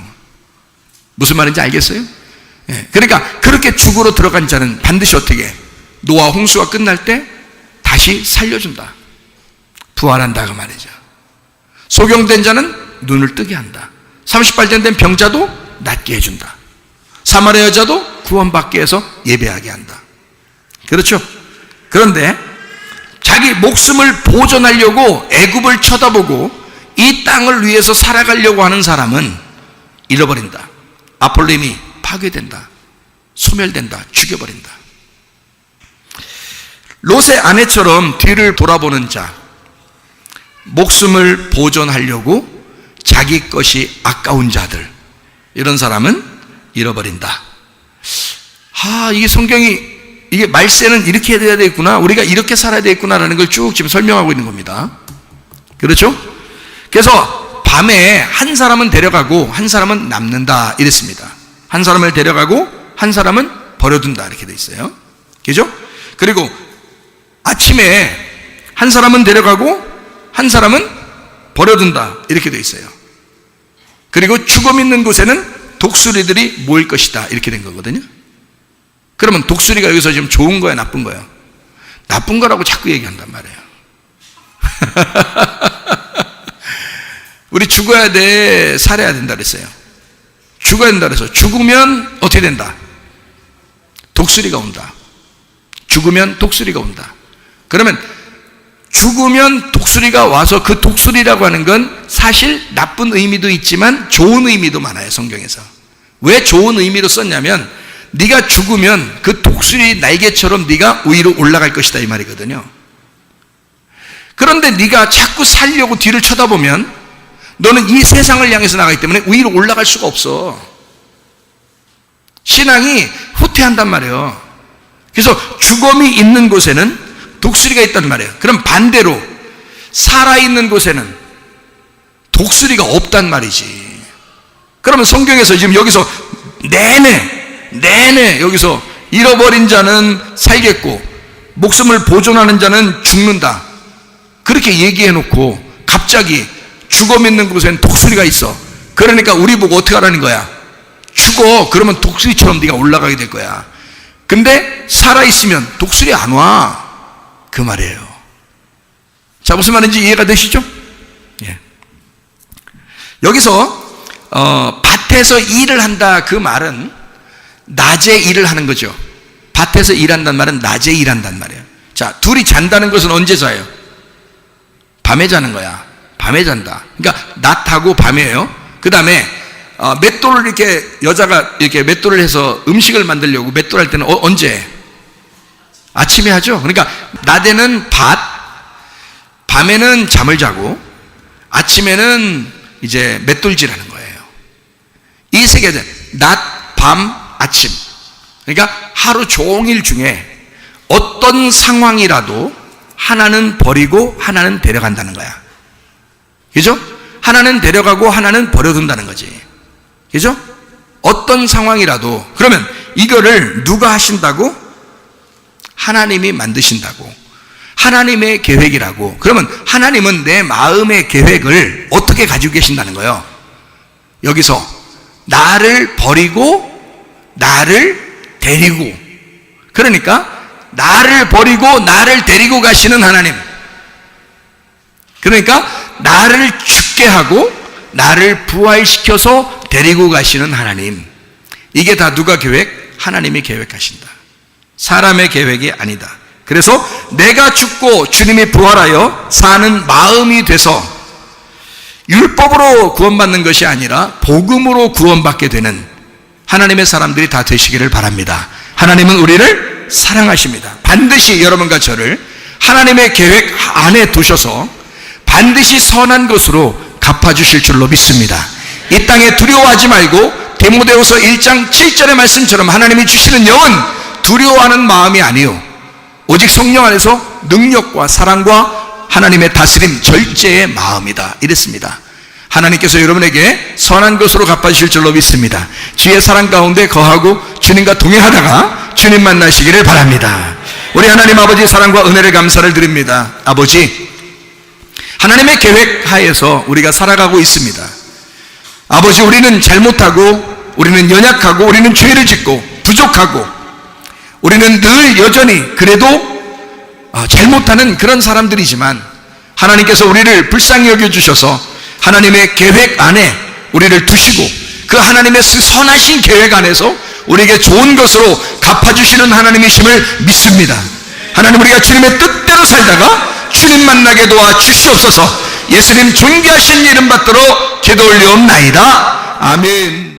무슨 말인지 알겠어요? 예, 그러니까 그렇게 죽으러 들어간 자는 반드시 어떻게? 노아 홍수가 끝날 때 다시 살려준다. 부활한다 그 말이죠. 소경된 자는 눈을 뜨게 한다. 30발 된 병자도 낫게 해준다. 사마리아 여자도 구원받게 해서 예배하게 한다. 그렇죠? 그런데 자기 목숨을 보존하려고 애굽을 쳐다보고 이 땅을 위해서 살아가려고 하는 사람은 잃어버린다. 아폴림이 파괴된다. 소멸된다. 죽여버린다. 롯의 아내처럼 뒤를 돌아보는 자, 목숨을 보존하려고 자기 것이 아까운 자들, 이런 사람은 잃어버린다. 이게 성경이, 이게 말세는 이렇게 해야 되겠구나, 우리가 이렇게 살아야 되겠구나라는 걸 쭉 지금 설명하고 있는 겁니다. 그렇죠? 그래서 밤에 한 사람은 데려가고 한 사람은 남는다 이랬습니다. 한 사람을 데려가고 한 사람은 버려둔다 이렇게 돼 있어요. 그죠? 그리고 아침에 한 사람은 데려가고 한 사람은 버려둔다 이렇게 돼 있어요. 그리고 죽음 있는 곳에는 독수리들이 모일 것이다 이렇게 된 거거든요. 그러면 독수리가 여기서 지금 좋은 거야 나쁜 거야? 나쁜 거라고 자꾸 얘기한단 말이에요. 우리 죽어야 돼, 살아야 된다 그랬어요. 죽어야 된다 그래서 죽으면 어떻게 된다? 독수리가 온다. 죽으면 독수리가 온다. 그러면 죽으면 독수리가 와서, 그 독수리라고 하는 건 사실 나쁜 의미도 있지만 좋은 의미도 많아요, 성경에서. 왜 좋은 의미로 썼냐면, 네가 죽으면 그 독수리 날개처럼 네가 위로 올라갈 것이다 이 말이거든요. 그런데 네가 자꾸 살려고 뒤를 쳐다보면 너는 이 세상을 향해서 나가기 때문에 위로 올라갈 수가 없어. 신앙이 후퇴한단 말이에요. 그래서 죽음이 있는 곳에는 독수리가 있단 말이에요. 그럼 반대로 살아있는 곳에는 독수리가 없단 말이지. 그러면 성경에서 지금 여기서 내내 여기서 잃어버린 자는 살겠고 목숨을 보존하는 자는 죽는다 그렇게 얘기해 놓고 갑자기 죽음 있는 곳에는 독수리가 있어. 그러니까 우리 보고 어떻게 하라는 거야? 죽어. 그러면 독수리처럼 네가 올라가게 될 거야. 근데 살아있으면 독수리 안 와. 그 말이에요. 자, 무슨 말인지 이해가 되시죠? 예. 여기서 밭에서 일을 한다 그 말은 낮에 일을 하는 거죠. 밭에서 일한다는 말은 낮에 일한다는 말이에요. 자, 둘이 잔다는 것은 언제 자요? 밤에 자는 거야. 밤에 잔다. 그러니까 낮하고 밤이에요. 그 다음에 맷돌을 이렇게, 여자가 이렇게 맷돌을 해서 음식을 만들려고 맷돌 할 때는 언제? 아침에 하죠. 그러니까 낮에는 밭, 밤에는 잠을 자고 아침에는 이제 맷돌질 하는 거예요. 이 세 개는 낮, 밤, 아침. 그러니까 하루 종일 중에 어떤 상황이라도 하나는 버리고 하나는 데려간다는 거야. 그죠? 하나는 데려가고 하나는 버려둔다는 거지. 그죠? 어떤 상황이라도. 그러면 이거를 누가 하신다고? 하나님이 만드신다고. 하나님의 계획이라고. 그러면 하나님은 내 마음의 계획을 어떻게 가지고 계신다는 거예요? 여기서 나를 버리고 나를 데리고. 그러니까 나를 버리고 나를 데리고 가시는 하나님. 그러니까 나를 죽게 하고 나를 부활시켜서 데리고 가시는 하나님. 이게 다 누가 계획? 하나님이 계획하신다. 사람의 계획이 아니다. 그래서 내가 죽고 주님이 부활하여 사는 마음이 돼서 율법으로 구원받는 것이 아니라 복음으로 구원받게 되는 하나님의 사람들이 다 되시기를 바랍니다. 하나님은 우리를 사랑하십니다. 반드시 여러분과 저를 하나님의 계획 안에 두셔서 반드시 선한 것으로 갚아주실 줄로 믿습니다. 이 땅에 두려워하지 말고 디모데후서 1장 7절의 말씀처럼 하나님이 주시는 영은 두려워하는 마음이 아니요 오직 성령 안에서 능력과 사랑과 하나님의 다스림 절제의 마음이다 이랬습니다. 하나님께서 여러분에게 선한 것으로 갚아주실 줄로 믿습니다. 주의 사랑 가운데 거하고 주님과 동행하다가 주님 만나시기를 바랍니다. 우리 하나님 아버지 사랑과 은혜를 감사를 드립니다. 아버지, 하나님의 계획 하에서 우리가 살아가고 있습니다. 아버지, 우리는 잘못하고 우리는 연약하고 우리는 죄를 짓고 부족하고 우리는 늘 여전히 그래도 잘못하는 그런 사람들이지만 하나님께서 우리를 불쌍히 여겨주셔서 하나님의 계획 안에 우리를 두시고 그 하나님의 선하신 계획 안에서 우리에게 좋은 것으로 갚아주시는 하나님이심을 믿습니다. 하나님, 우리가 주님의 뜻대로 살다가 주님 만나게 도와 주시옵소서. 예수님 존귀하신 이름 받들어 기도 올리옵나이다. 아멘.